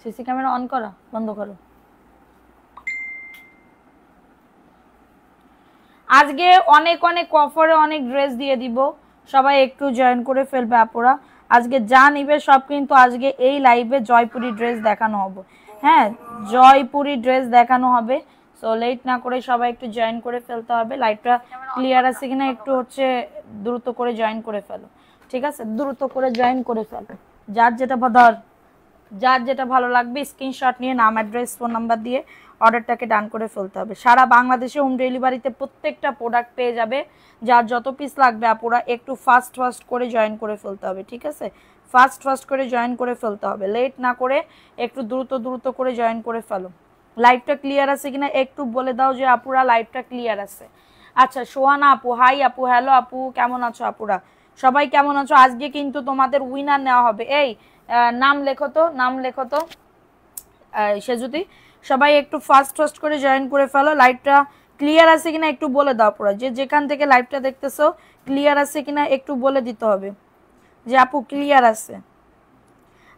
CC camera on করো, বন্ধ করো। আজকে অনেক অনেক অফারে অনেক ড্রেস দিয়ে দিব, সবাই একটু জয়েন করে ফেলবে আপুরা। আজকে যা নিবে সব কিন্তু আজকে এই লাইভে জয়পুরি ড্রেস দেখানো হবে। হ্যাঁ, জয়পুরি ড্রেস দেখানো হবে। সো লেট না করে সবাই একটু জয়েন করে ফেলতে হবে। লাইভটা ক্লিয়ার আছে কিনা একটু হচ্ছে দ্রুত করে জয়েন করে ফেলো, ঠিক আছে? দ্রুত করে জয়েন করে ফেলো। যার যেটা ভালো লাগবে স্ক্রিনশট নিয়ে নাম, অ্যাড্রেস, ফোন নাম্বার দিয়ে অর্ডারটাকে ডান করে ফেলতে হবে। সারা বাংলাদেশে হোম ডেলিভারিতে প্রত্যেকটা প্রোডাক্ট পেয়ে যাবে। যার যত পিস লাগবে আপুরা একটু ফাস্ট করে জয়েন করে ফেলতে হবে, ঠিক আছে? ফাস্ট করে জয়েন করে ফেলতে হবে, লেট না করে একটু দ্রুত করে জয়েন করে ফেলো। লাইভটা ক্লিয়ার আছে কিনা একটু বলে দাও যে আপুরা লাইভটা ক্লিয়ার আছে। আচ্ছা, সোহানা আপু, হাই আপু, হ্যালো আপু, কেমন আছো আপুরা? সবাই কেমন আছো? আজকে কিন্তু তোমাদের উইনার নেওয়া হবে। এই নাম লেখো তো সেজুতি। সবাই একটু ফাস্ট করে জয়েন করে ফেলো। লাইভটা ক্লিয়ার আছে কিনা একটু বলে দাও পুরো, যে যেখান থেকে লাইভটা দেখতেছো ক্লিয়ার আছে কিনা একটু বলে দিতে হবে যে আপু ক্লিয়ার আছে।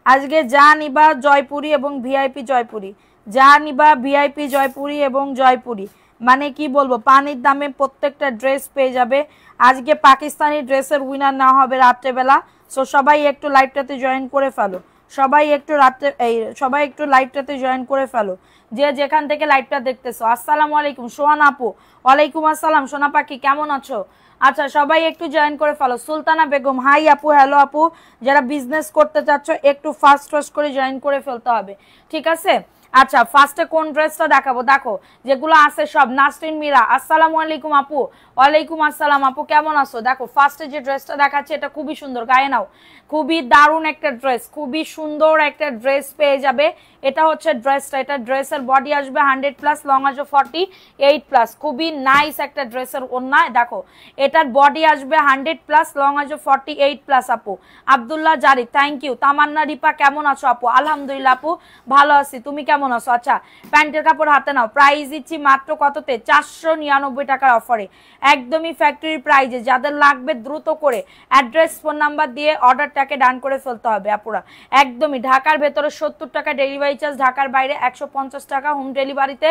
আজকে যা নিবা জয়পুরি এবং ভিআইপি জয়পুরি, যা নিবা ভিআইপি জয়পুরি এবং জয়পুরি, মানে কি বলবো, পানির দামে প্রত্যেকটা ড্রেস পেয়ে যাবে। আজকে পাকিস্তানি ড্রেসের উইনার না হবে রাত্রেবেলা। সো সবাই একটু লাইভটাতে জয়েন করে ফেলো, সবাই একটু লাইভটাতে জয়েন করে ফেলো, যে যেখান থেকে লাইভটা দেখতেছো। আসসালামু আলাইকুম সোহান আপু। ওয়ালাইকুম আসসালাম সোনা পাখি, কেমন আছো? আচ্ছা, সবাই একটু জয়েন করে ফেলো। সুলতানা বেগম, হাই আপু, হ্যালো আপু। যারা বিজনেস করতে চাচ্ছ একটু ফাস্ট করে জয়েন করে ফেলতে হবে, ঠিক আছে? আচ্ছা, ফার্স্টে কোন ড্রেসটা দেখাবো? দেখো যেগুলো আছে সব। নাসরিন মীরা, আসসালামু আলাইকুম আপু। ওয়ালাইকুম আসসালাম আপু, কেমন আছো? দেখো ফার্স্টে যে ড্রেসটা দেখাচ্ছে এটা খুবই সুন্দর, গায়ে নাও। খুবই দারুণ একটা ড্রেস, খুবই সুন্দর একটা ড্রেস পেয়ে যাবে। এটা হচ্ছে ড্রেসটা, এটা ড্রেসের বডি আসবে 100+, লং আসবে 48+। খুবই নাইস একটা ড্রেসের ওন্না। দেখো এটার বডি আসবে 100+, লং আসবে 48+। আপু আব্দুল্লাহ জারি, থ্যাংক ইউ। তামান্না রিপা, কেমন আছো আপু? আলহামদুলিল্লাহ আপু, ভালো আছি, তুমি কেমন আছো? আচ্ছা, প্যান্টের কাপড় হাতে নাও। প্রাইস দিচ্ছি মাত্র কততে? 499 টাকার অফারে, একদমই ফ্যাক্টরি প্রাইজে। যাদের লাগবে দ্রুত করে অ্যাড্রেস, ফোন নাম্বার দিয়ে অর্ডারটাকে ডান করে ফেলতে হবে আপুরা। একদমই ঢাকার ভেতরে 70 টাকা ডেলিভারি চার্জ, ঢাকার বাইরে 150 টাকা হোম ডেলিভারিতে।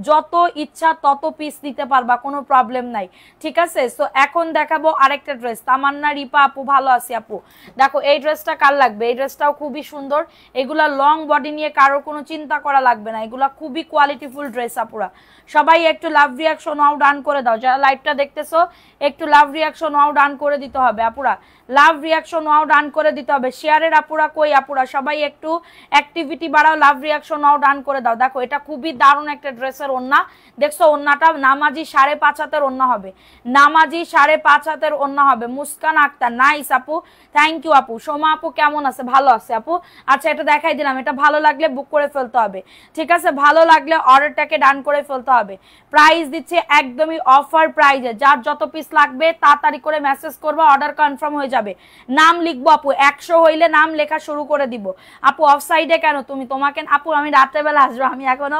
যত ইচ্ছা তত পিস নিতে পারবা, কোনো প্রবলেম নাই, ঠিক আছে? সো এখন দেখাবো আরেকটা ড্রেস। তামান্না রিপা আপু, ভালো আছি আপু। দেখো এই ড্রেসটা কার লাগবে? এই ড্রেসটাও খুবই সুন্দর। এগুলা লং বডি নিয়ে কারোর কোনো চিন্তা করা লাগবে না, এগুলা খুবই কোয়ালিটিফুল ড্রেস আপুরা। সবাই একটু লাভ রিয়াকশন নাও, ডান করে দাও। যারা লাইভটা দেখতেছো একটু লাভ রিয়াকশন নাও, ডান করে দিতে হবে আপুরা। লাভ রিয়াকশন নাও, ডান করে দিতে হবে। শেয়ারের আপুরা কই? আপুরা সবাই একটু অ্যাক্টিভিটি বাড়াও, লাভ রিয়াকশন নাও, ডান করে দাও। দেখো এটা খুবই দারুণ একটা ড্রেসের ওন্না। দেখছো ওন্নাটা নামাজি 5.5 হাতের ওন্না হবে, নামাজি 5.5 হাতের ওন্না হবে। মুস্কান আক্তার, নাইস আপু, থ্যাংক ইউ আপু। সোমা আপু কেমন আছে? ভালো আছে আপু। আচ্ছা, এটা দেখাই দিলাম। এটা ভালো লাগলে বুক করে ফেলতে হবে, ঠিক আছে? ভালো লাগলে অর্ডারটাকে ডান করে ফেলতে হবে। প্রাইস দিচ্ছে একদমই অফার প্রাইজে। যার যত পিস লাগবে তাড়াতাড়ি করে মেসেজ করবো, অর্ডার কনফার্ম হয়ে যাবে। নাম লিখবো আপু, 100 হইলে নাম লেখা শুরু করে দিব। আপু অফ সাইডে কেন তুমি? তোমাকে আপু আমি রাত্রেবেলা আসবো, আমি এখনো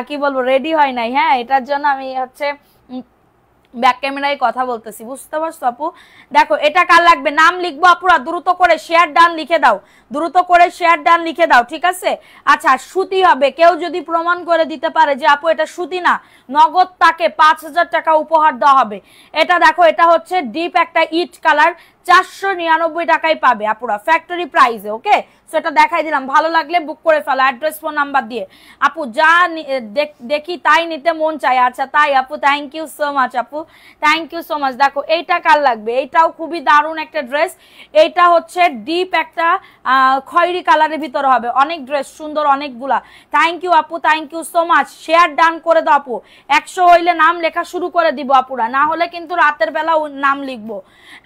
কি বলবো রেডি হয় নাই। হ্যাঁ, এটার জন্য আমি হচ্ছে ব্যাক ক্যামেরায় কথা বলতেছি, বুঝতে পারছো আপু? দেখো এটা কার লাগবে? নাম লিখবো আপুরা, দ্রুত করে শেয়ার ডান লিখে দাও, দ্রুত করে শেয়ার ডান লিখে দাও, ঠিক আছে? আচ্ছা, সুতি হবে। কেউ যদি প্রমাণ করে দিতে পারে যে আপু এটা সুতি না, নগদ তাকে 5000 টাকা উপহার দেওয়া হবে। এটা দেখো, এটা হচ্ছে ডিপ একটা ইট কালার, 499 টাকায় পাবে আপুরা, ফ্যাক্টরি প্রাইসে। ওকে, সো এটা দেখাই দিলাম। ভালো লাগলে বুক করে ফেলো অ্যাড্রেস, ফোন নাম্বার দিয়ে। আপু যা দেখি তাই নিতে মন চায়। আচ্ছা তাই আপু, থ্যাংক ইউ সো মাচ আপু, থ্যাংক ইউ সো মাচ। দেখো এইটা কার লাগবে? এইটাও খুবই দারুণ একটা ড্রেস। এইটা হচ্ছে ডিপ একটা খয়েরি কালারের ভিতরে হবে। অনেক ড্রেস সুন্দর, অনেকগুলা। থ্যাংক ইউ আপু, thank you so much. Share done করে দাও আপু, 100 হইলে নাম লেখা শুরু করে দিব আপুরা, না হলে কিন্তু রাতের বেলা নাম লিখবো।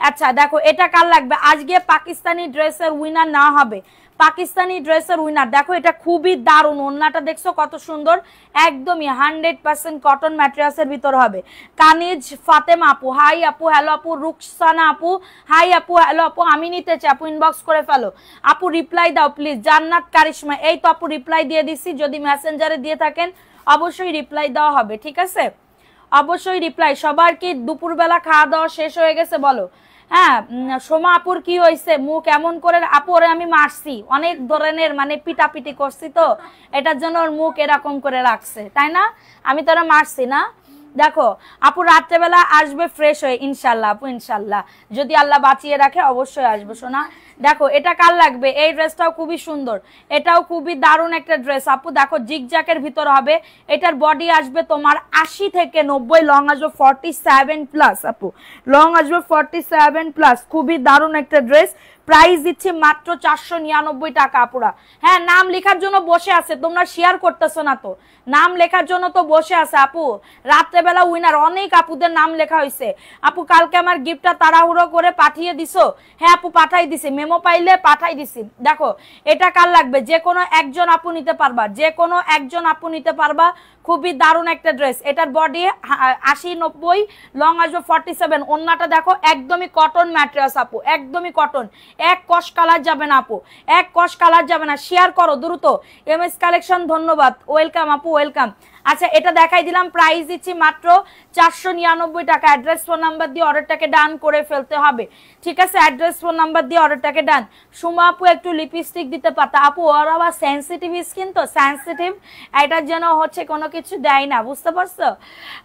আচ্ছা দেখো এটা কার লাগবে? আজকে পাকিস্তানি ড্রেসের উইনার না হবে, পাকিস্তানি ড্রেসের উইনার। দেখো এটা খুবই দারুণ, ওন্নাটা দেখছো কত সুন্দর, একদমই 100% কটন ম্যাটেরিয়ালসের ভিতর হবে। কানিজ ফাতেমা আপু, হাই আপু, হ্যালো আপু। রুকসানা আপু, হাই আপু, হ্যালো আপু। আমি নিতে চাই আপু, ইনবক্স করে ফেলো আপু, রিপ্লাই দাও প্লিজ। জান্নাত কারিশমা, এই তো আপু রিপ্লাই দিয়ে দিচ্ছি। যদি মেসেঞ্জারে দিয়ে থাকেন অবশ্যই রিপ্লাই দেওয়া হবে, ঠিক আছে? অবশ্যই রিপ্লাই। সবার কি দুপুরবেলা খাওয়া দাওয়া শেষ হয়ে গেছে বলো? হ্যাঁ সোমা আপুর কি হয়েছে, মুখ এমন করে, আপু ওরে আমি মারছি অনেক ধরনের, মানে পিটাপিটি করছি তো এটার জন্য ওর মুখ এরকম করে রাখছে, তাই না? আমি তো ওরা মারছি না। দেখো আপু রাত্রেবেলা আসবে ফ্রেশ হয়ে ইনশাল্লাহ আপু, ইনশাল্লাহ যদি আল্লাহ বাঁচিয়ে রাখে অবশ্যই আসবো সোনা। দেখো এটা কার লাগবে, এই ড্রেসটাও খুবই সুন্দর, এটাও খুবই দারুণ একটা ড্রেস আপু। দেখো জিগজ্যাকের ভিতর হবে, এটার বডি আসবে তোমার 80 থেকে 90, লং আসবে 47 প্লাস আপু, লং আসবে 47 প্লাস, খুবই দারুণ একটা ড্রেস। প্রাইস দিচ্ছি মাত্র 499 টাকা আপুরা। হ্যাঁ নাম লেখার জন্য বসে আছে, তোমরা শেয়ার করতেছো না তো, নাম লেখার জন্য তো বসে আছে আপু। রাত্রেবেলা উইনার অনেক আপুদের নাম লেখা হয়েছে আপু, কালকে আমার গিফটটা তাড়াহুড়ো করে পাঠিয়ে দিছো। হ্যাঁ আপু পাঠাই দিছি, মেমো পাইলে পাঠাই দিছি। দেখো এটা কার লাগবে, যে কোনো একজন আপু নিতে পারবা, যে কোনো একজন আপু নিতে পারবা, খুবই দারুণ একটা ড্রেস। এটার বডি 80 90, লং আসবে 47, ওন্নাটা দেখো একদমই কটন ম্যাটেরিয়ালস আপু, একদমই কটন, এক কস কালার যাবে না আপু, এক কস কালার যাবে না। শেয়ার করো দ্রুত, এমএস কালেকশন ধন্যবাদ, ওয়েলকাম আপু ওয়েলকাম। আচ্ছা এটা দেখাই দিলাম, প্রাইস দিচ্ছি মাত্র 499 টাকা। অ্যাড্রেস ফোন নাম্বার দিয়ে অর্ডারটাকে ডান করে ফেলতে হবে, ঠিক আছে? অ্যাড্রেস ফোন নাম্বার দিয়ে অর্ডারটাকে ডান। সুমা আপু একটু লিপস্টিক দিতে পারতা আপু, ওর আবার সেন্সিটিভ স্কিন তো, সেন্সিটিভ, এটার জন্য হচ্ছে কোনো কিছু দেয় না, বুঝতে পারছো?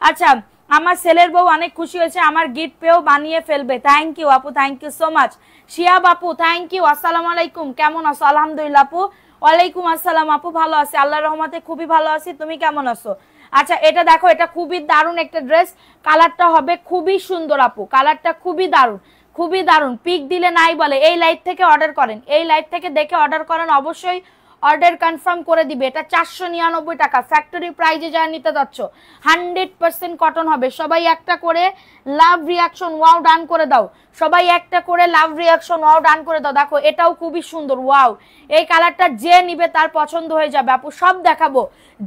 আচ্ছা আমার ছেলের বউ অনেক খুশি হয়েছে, আমার গিফট পেয়েও বানিয়ে ফেলবে। থ্যাংক ইউ আপু, thank you so much. Shiyab আপু থ্যাংক ইউ, আসসালামু আলাইকুম, কেমন আছো? আলহামদুলিল্লাহ আপু, ওয়ালাইকুম আসসালাম আপু, ভালো আছি আল্লাহর রহমতে, খুবই ভালো আছি, তুমি কেমন আছো? আচ্ছা এটা দেখো, এটা খুবই দারুণ একটা ড্রেস, কালারটা হবে খুবই সুন্দর আপু, কালারটা খুবই দারুণ, খুবই দারুণ, পিক দিলে নাই বলে। এই লাইভ থেকে অর্ডার করেন, এই লাইভ থেকে দেখে অর্ডার করেন, অবশ্যই অর্ডার কনফার্ম করে দিবে। এটা 499 টাকা, ফ্যাক্টরি প্রাইজে যা নিতে যাচ্ছ 100% কটন হবে। সবাই একটা করে লাভ রিয়াকশন ওয়াও ডান করে দাও, সবাই একটা করে লাভ রিয়াকশন ওয়াও ডান করে দাও। দেখো এটাও খুবই সুন্দর, ওয়াও, এই কালারটা যে নিবে তার পছন্দ হয়ে যাবে আপু। সব দেখাবো,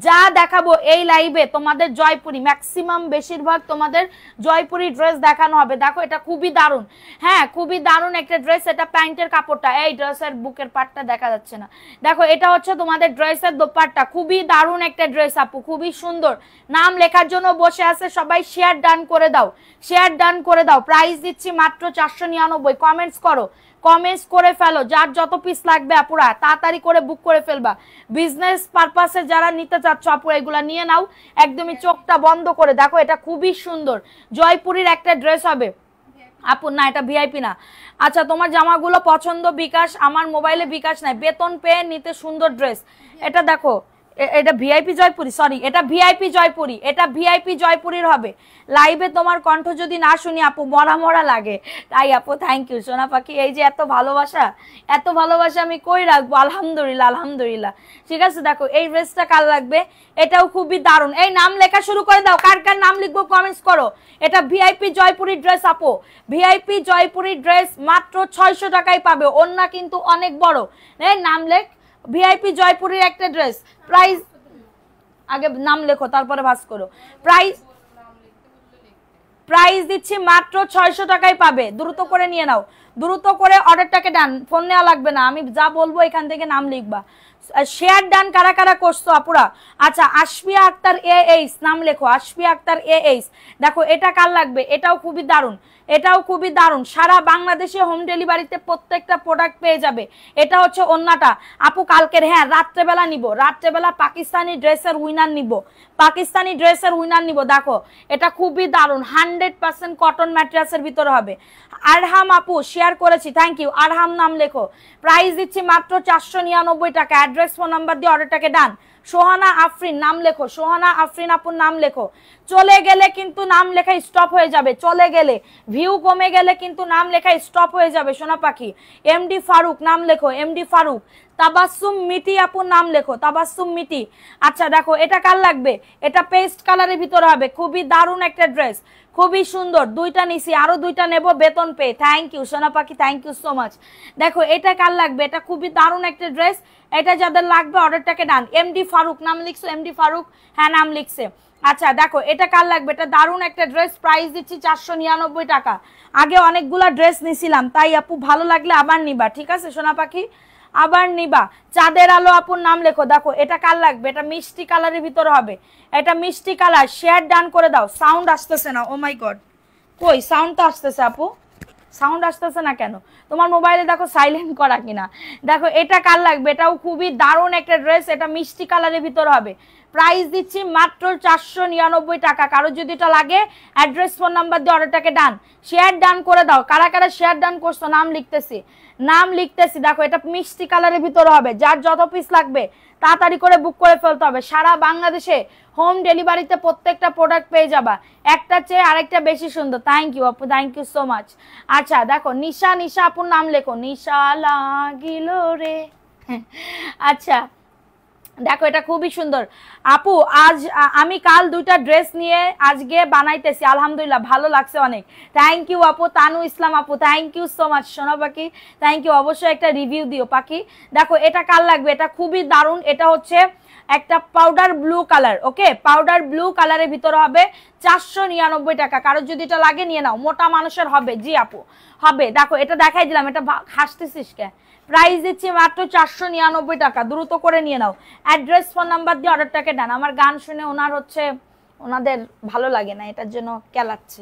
যা দেখাবো এই লাইভে তোমাদের জয়পুরি, ম্যাক্সিমাম বেশিরভাগ তোমাদের জয়পুরি ড্রেস দেখানো হবে। দেখো এটা খুবই দারুণ, হ্যাঁ খুবই দারুণ একটা ড্রেস। এটা প্যান্টের কাপড়টা, এই ড্রেসের বুকের পাটটা দেখা যাচ্ছে না, দেখো এটা হচ্ছে তোমাদের ড্রেসের দোপাট্টা, খুবই দারুণ একটা ড্রেস আপু, খুবই সুন্দর। নাম লেখার জন্য বসে আছে, সবাই শেয়ার ডান করে দাও, শেয়ার ডান করে দাও। প্রাইস দিচ্ছি মাত্র 499। কমেন্টস করো, কমেন্টস করে ফেলো, যার যত পিস লাগবে আপুরা তাড়াতাড়ি করে বুক করে ফেলবা। বিজনেস পারপাসে যারা নিতে চাচ্ছ আপুরা এগুলা নিয়ে নাও, একদমই চোখটা বন্ধ করে। দেখো এটা খুবই সুন্দর, জয়পুরীর একটা ড্রেস হবে আপু, না এটা ভিআইপি না। আচ্ছা তোমার জামাগুলো পছন্দ বিকাশ, আমার মোবাইলে বিকাশ নাই, বেতন পেয়ে নিতে সুন্দর ড্রেস। এটা দেখো এটা ভিআইপি জয়পুরি, সরি এটা ভিআইপি জয়পুরি, এটা ভিআইপি জয়পুরির হবে। লাইভে তোমার কণ্ঠ যদি না শুনি আপু মরা মরা লাগে, তাই আপু থ্যাংক ইউ সোনা পাখি। এই যে এত ভালোবাসা, এত ভালোবাসা আমি কই রাখবো, আলহামদুলিল্লাহ আলহামদুলিল্লাহ। ঠিক আছে দেখো এই ড্রেসটা কার লাগবে, এটাও খুবই দারুণ। এই নাম লেখা শুরু করে দাও, কার কার নাম লিখবো কমেন্টস করো। এটা ভিআইপি জয়পুরি ড্রেস আপু, ভিআইপি জয়পুরি ড্রেস মাত্র 600 টাকায় পাবে। ওন্না কিন্তু অনেক বড়, এই নাম লেখ, ভিআইপি জয়পুরের একটা ড্রেস। প্রাইস আগে নাম লেখো তারপরে ভাস করো। প্রাইস দিচ্ছি মাত্র 600 টাকায় পাবে, দ্রুত করে নিয়ে নাও, দ্রুত করে অর্ডারটাকে ডান, ফোন নেওয়া লাগবে না, আমি যা বলবো এখান থেকে নাম লিখবা। শেয়ার ডান কারা কারা করছো আপুরা? আচ্ছা আশফিয়া আক্তার এইচ নাম লেখো, আশফিয়া আক্তার এইচ। দেখো এটা কার লাগবে, এটাও খুবই দারুণ, এটাও খুবই দারুণ। সারা বাংলাদেশে হোম ডেলিভারিতে প্রত্যেকটা প্রোডাক্ট পেয়ে যাবে। এটা হচ্ছে ওন্নাটা আপু কালকের, হ্যাঁ রাত্রেবেলা নিব, রাত্রেবেলা পাকিস্তানি ড্রেসের উইনার নিব, পাকিস্তানি ড্রেসের উইনার নিব। দেখো এটা খুবই দারুণ, 100% কটন ম্যাটেরিয়ালসের ভিতরে হবে। আরহাম আপু শেয়ার করেছি, থ্যাংক ইউ। আরহাম নাম লেখো, প্রাইস দিচ্ছি মাত্র 499 টাকা। অ্যাড্রেস ফোন নাম্বার দিয়ে অর্ডারটাকে ডান। সোহানা আফরিন নাম লেখো, সোহানা আফরিন আপুর নাম লেখো। চলে গেলে কিন্তু নাম লেখা স্টপ হয়ে যাবে, চলে গেলে ভিউ কমে গেলে কিন্তু নাম লেখা স্টপ হয়ে যাবে সোনা পাখি। এমডি ফারুক নাম লেখো, এমডি ফারুক। তাবাসসুম মিটি আপুর নাম লেখো, তাবাসসুম মিটি। আচ্ছা দেখো এটা কার লাগবে, এটা পেস্ট কালারের ভিতরে হবে, খুবই দারুণ একটা ড্রেস, খুবই সুন্দর। দুইটা নিছি, আরো দুইটা নেব বেতন পেয়ে। থ্যাংক ইউ সোনা পাখি, থ্যাংক ইউ সো মাচ। দেখো এটা কার লাগবে, এটা খুবই দারুণ একটা ড্রেস, এটা যাদের লাগবে অর্ডারটাকে ডান। এমডি ফারুক নাম লিখছো, এমডি ফারুক, হ্যাঁ নাম লিখছে। আচ্ছা দেখো এটা কার লাগবে, এটা দারুণ একটা ড্রেস, প্রাইস দিচ্ছি 499 টাকা। আগে অনেকগুলা ড্রেস নিছিলাম, তাই আপু ভালো লাগলে আবার নিবা, ঠিক আছে সোনা পাখি, আবার নিবা। চাঁদের আলো আপুর নাম লেখো। দেখো এটা কার লাগবে, এটা মিষ্টি কালারের ভিতরে হবে, এটা মিষ্টি কালার। শেয়ার ডান করে দাও, সাউন্ড আসতেছে না, ও মাই গড, কই সাউন্ড তো আসতেছে আপু, সাউন্ড আসতেছে না কেন? তোমার মোবাইলে দেখো সাইলেন্ট করা কিনা। দেখো এটা কার লাগবে, এটাও খুবই দারুণ একটা ড্রেস, এটা মিষ্টি কালারের ভিতর হবে। প্রাইস দিচ্ছি মাত্র 499 টাকা। কারো যদি এটা লাগে অ্যাড্রেস ফোন নাম্বার দিয়ে অর্ডারটাকে ডান, শেয়ার ডান করে দাও। কারা কারা শেয়ার ডান করছো নাম লিখতেছি, নাম লিখতেছি। দেখো এটা মিষ্টি কালারের ভিতরে হবে, যার যত পিস লাগবে তাড়াতাড়ি করে বুক করে ফেলতে হবে। সারা বাংলাদেশে হোম ডেলিভারিতে প্রত্যেকটা প্রোডাক্ট পেয়ে যাবা, একটা চেয়ে আরেকটা বেশি সুন্দর। থ্যাংক ইউ আপু, থ্যাংক ইউ সো মাচ। আচ্ছা দেখো নিশা, নিশা আপুর নাম লেখো, নিশা লাগিল রে। আচ্ছা দেখো এটা খুবই সুন্দর আপু। আজ আমি কাল দুইটা ড্রেস নিয়ে আজকে বানাইতেছি, আলহামদুলিল্লাহ ভালো লাগছে অনেক। থ্যাংক ইউ আপু। তানু ইসলাম আপু থ্যাংক ইউ সো মাচ। সোনা পাখি থ্যাংক ইউ, অবশ্যই একটা রিভিউ দিও পাখি। দেখো এটা কাল লাগবে, এটা খুবই দারুণ। এটা হচ্ছে একটা পাউডার ব্লু কালার, ওকে পাউডার ব্লু কালারের ভিতরে হবে 499 টাকা। কারো যদি এটা লাগে নিয়ে নাও, মোটা মানুষের হবে। জি আপু হবে। দেখো এটা দেখাই দিলাম, এটা হাসতেছিস কে? প্রাইস দিচ্ছি মাত্র 499 টাকা, দ্রুত করে নিয়ে নাও। অ্যাড্রেস ফোন নাম্বার দিয়ে অর্ডারটাকে দেন। আমার গান শুনে ওনাদের ভালো লাগে না, এটার জন্য কেলাচ্ছে।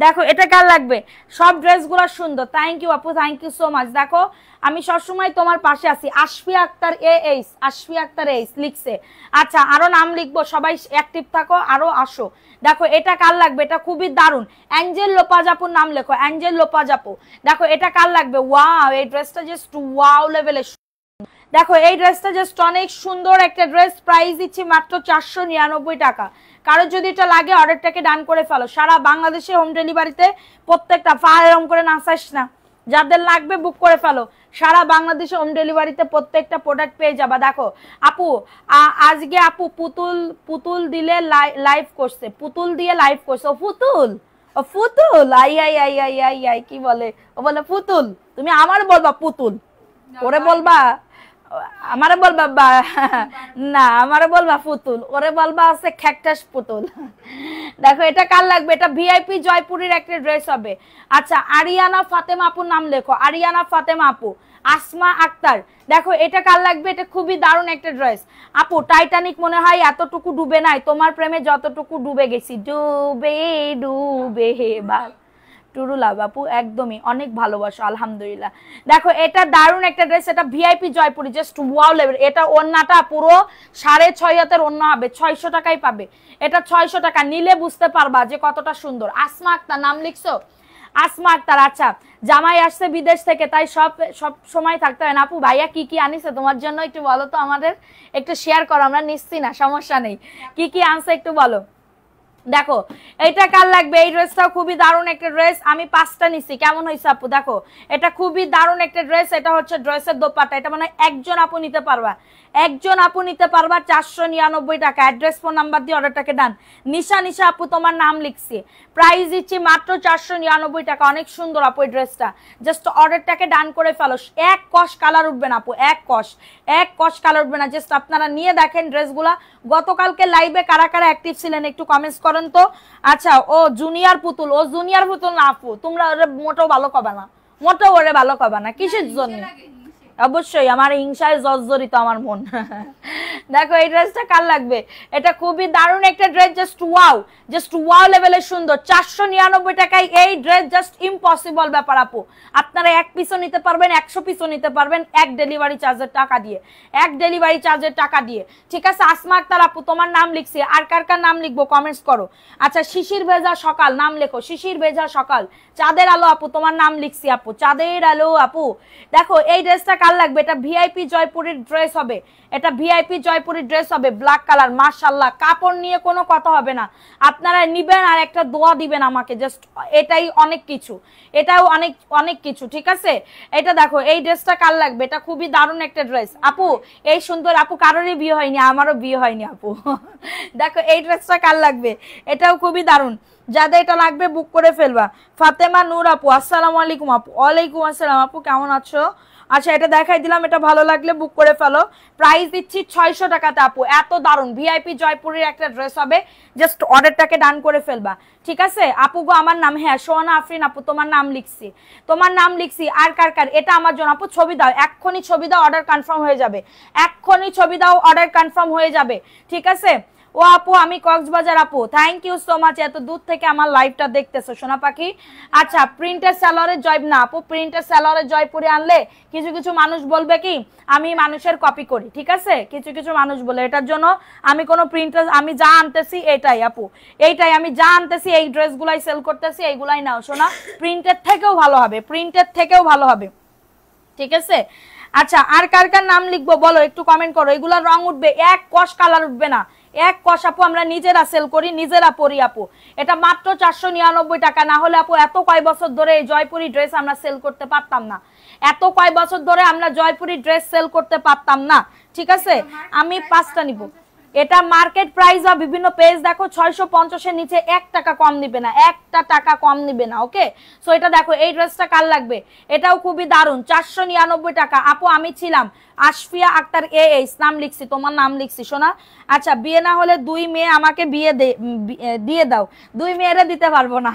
দেখো এটা কার লাগবে, সব ড্রেসগুলো সুন্দর। থ্যাংক ইউ আপু, থ্যাংক ইউ সো মাচ। দেখো আমি সবসময় তোমার পাশে আছি। আশফিয়া আক্তার এইস, আশফিয়া আক্তার এইস লিখছে। আচ্ছা আরো নাম লিখবো, সবাই অ্যাক্টিভ থাকো, আরো আসো। দেখো এটা কার লাগবে, এটা খুবই দারুণ। অ্যাঞ্জেল লোপাজাপুর নাম লেখো, অ্যাঞ্জেল লোপাজাপু। দেখো এটা কার লাগবে, ওয়াও এই ড্রেসটা জাস্ট ওয়াও লেভেলের। দেখো এই ড্রেসটা জাস্ট অনেক সুন্দর একটা ড্রেস। প্রাইস দিচ্ছি মাত্র 499 টাকা। কারো যদি এটা লাগে অর্ডারটাকে ডান করে ফেলো। সারা বাংলাদেশে হোম ডেলিভারিতে প্রত্যেকটা ফায়ারম করে নাচাস না, যাদের লাগবে বুক করে ফেলো। সারা বাংলাদেশে হোম ডেলিভারিতে প্রত্যেকটা প্রোডাক্ট পেয়ে যাবা। দেখো আপু আজকে আপু পুতুল দিলে লাইভ করছে, পুতুল দিয়ে লাইভ করছে। ও পুতুল, ও পুতুল I I I I I I কি বলে, ও বলে পুতুল। তুমি আমার বলবা পুতুল, ওরে বলবা আমারে বলবা না, আমারে বলবা পুতুল, ওরে বলবা আছে খ্যাকটাস পুতুল। দেখো এটা কার লাগবে, এটা ভিআইপি জয়পুরের একটা ড্রেস হবে। আচ্ছা আরিয়ানা ফাতেমা আপুর নাম লেখো, আরিয়ানা ফাতেমা আপু। আসমা আক্তার, দেখো এটা কার লাগবে, এটা খুবই দারুণ একটা ড্রেস আপু। টাইটানিক মনে হয় এতটুকু ডুবে নাই, তোমার প্রেমে যতটুকু ডুবে গেছি, ডুবে ডুবে হেবার টুরুলা বাপু, একদমই অনেক ভালোবাসো আলহামদুলিল্লাহ। দেখো এটা দারুণ একটা ড্রেস, এটা VIP Jaipuri, just wow level. এটা ওন্নাটা পুরো 6.5 হাতের ওন্না হবে, 600 টাকাই পাবে। এটা 600 টাকা নিলে বুঝতে পারবা যে কতটা সুন্দর। আসমা আক্তার নাম লিখছো, আসমা আক্তার। আচ্ছা জামাই আসছে বিদেশ থেকে, তাই সব সময় থাকতে হয় না আপু। ভাইয়া কি কি আনিছে তোমার জন্য একটু বলো তো, আমাদের একটু শেয়ার করো, আমরা নিচ্ছি না সমস্যা নেই। কি কি আনছে একটু বলো। দেখো এটা কার লাগবে, এই ড্রেসটাও খুবই দারুণ একটা ড্রেস। আমি 5টা নিছি, কেমন হয়েছে আপু? দেখো এটা খুবই দারুণ একটা ড্রেস। এটা হচ্ছে ড্রেসের দোপাট্টা, এটা মানে একজন আপু নিতে পারবা, একজন আপু নিতে পারবা 499 টাকা। অ্যাড্রেস ফোন নাম্বার দিয়ে অর্ডারটাকে ডান। নিশা, নিশা আপু তোমার নাম লিখছি। প্রাইস দিচ্ছি মাত্র 499 টাকা। অনেক সুন্দর আপু এই ড্রেসটা, জাস্ট অর্ডারটাকে ডান করে ফেলো। এক কষ কালার উঠবে না আপু, এক কষ কালার উঠবে না। জাস্ট আপনারা নিয়ে দেখেন ড্রেসগুলা। গতকালকে লাইভে কারা কারা অ্যাক্টিভ ছিলেন একটু কমেন্টস করেন তো। আচ্ছা ও জুনিয়র পুতুল, ও জুনিয়র পুতুল না আপু, তোমরা ওরে মোটেও ভালো কবে না, মোটেও ওরে ভালো কবে না। কিসের জন্য? অবশ্যই আমার হিংসায় জর্জরিত আমার মন। দেখো এই ড্রেসটা কার লাগবে, এটা খুবই দারুণ একটা ড্রেস, জাস্ট ওয়াও লেভেলের সুন্দর। 499 টাকায় এই ড্রেস, জাস্ট ইম্পসিবল ব্যাপার আপু। আপনারা এক পিসও নিতে পারবেন, 100 পিসও নিতে পারবেন, এক ডেলিভারি চার্জের টাকা দিয়ে, ঠিক আছে। আসমা আক্তার আপু তোমার নাম লিখছি, আর কার কার নাম লিখবো কমেন্টস করো। আচ্ছা শিশির ভেজা সকাল নাম লেখো, শিশির ভেজা সকাল। চাঁদের আলো আপু তোমার নাম লিখছি আপু, চাঁদের আলো আপু। দেখো এই ড্রেসটা কার লাগবে, এটা ভিআইপি জয়পুরের ড্রেস হবে, এটা ভিআইপি জয়পুরের ড্রেস হবে, ব্ল্যাক কালার। মাশাআল্লাহ, কাপড় নিয়ে কোনো কথা হবে না, আপনারা নিবেন আর একটা দোয়া দিবেন আমাকে, জাস্ট এটাই অনেক কিছু, এটাও অনেক কিছু, ঠিক আছে। এটা দেখো এই ড্রেসটা কার লাগবে, এটা খুবই দারুণ একটা ড্রেস আপু। এই সুন্দর আপু, কারোরই বিয়ে হয়নি, আমারও বিয়ে হয়নি আপু। দেখো এই ড্রেসটা কার লাগবে, এটাও খুবই দারুণ। যাদের এটা লাগবে বুক করে ফেলবা। ফাতেমা নূর আপু আসসালামু আলাইকুম আপু। ওয়ালাইকুম আসসালাম আপু, কেমন আছো? আচ্ছা এটা দেখাই দিলাম, এটা ভালো লাগলে বুক করে ফেলো। প্রাইস দিচ্ছি 600 টাকাতে আপু, এত দারুণ ভিআইপি জয়পুরের একটা ড্রেস হবে, জাস্ট অর্ডারটাকে ডান করে ফেলবা, ঠিক আছে আপু গো। আমার নাম, হ্যাঁ সোহানা আফরিন আপু তোমার নাম লিখছি, আর কার কার এটা আমার জন্য আপু। ছবি দাও, এক্ষুনি ছবি দাও, অর্ডার কনফার্ম হয়ে যাবে, এক্ষুনি ছবি দাও, অর্ডার কনফার্ম হয়ে যাবে, ঠিক আছে। ও আপু আমি কক্সবাজার আপু, থ্যাংক ইউ সো মাচ এত দূর থেকে আমার লাইভটা দেখতেছো সোনা পাখি। আচ্ছা প্রিন্টের সালোয়ারের জয় না আপু, প্রিন্টের সালোয়ারের জয়পুরি আনলে কিছু কিছু মানুষ বলবে কি আমি মানুষের কপি করি, ঠিক আছে, কিছু কিছু মানুষ বলে, এটার জন্য আমি কোনো প্রিন্টার, আমি যা আনতেছি এটাই আপু, এইটাই আমি যা আনতেছি এই ড্রেসগুলাই সেল করতেছি, এইগুলাই নাও সোনা, প্রিন্টের থেকেও ভালো হবে, প্রিন্টের থেকেও ভালো হবে, ঠিক আছে। আচ্ছা আর কার কার নাম লিখবো বলো একটু কমেন্ট করো। এগুলার রং উঠবে, এক কষ কালার উঠবে না, এক কষ আপু আমরা নিজেরা সেল করি, নিজেরা পরি আপু। এটা মাত্র 499 টাকা, না হলে আপু এত কয় বছর ধরে এই জয়পুরি ড্রেস আমরা সেল করতে পারতাম না, এত কয় বছর ধরে আমরা জয়পুরি ড্রেস সেল করতে পারতাম না, ঠিক আছে। আমি 5টা নিব, এটা মার্কেট প্রাইস বা বিভিন্ন পেজ দেখো 650 এর নিচে 1 টাকা কম নিবে না, 1টা টাকা কম নিবে না, ওকে। সো এটা দেখো এই ড্রেসটা কার লাগবে, এটাও খুবই দারুণ, 499 টাকা আপু। আমি ছিলাম আশফিয়া আক্তার এইচ, নাম লিখছি, তোমার নাম লিখছি সোনা। আচ্ছা বিয়ে না হলে 2 মেয়ে আমাকে বিয়ে দিয়ে দাও, 2 মেয়েরে দিতে পারবো না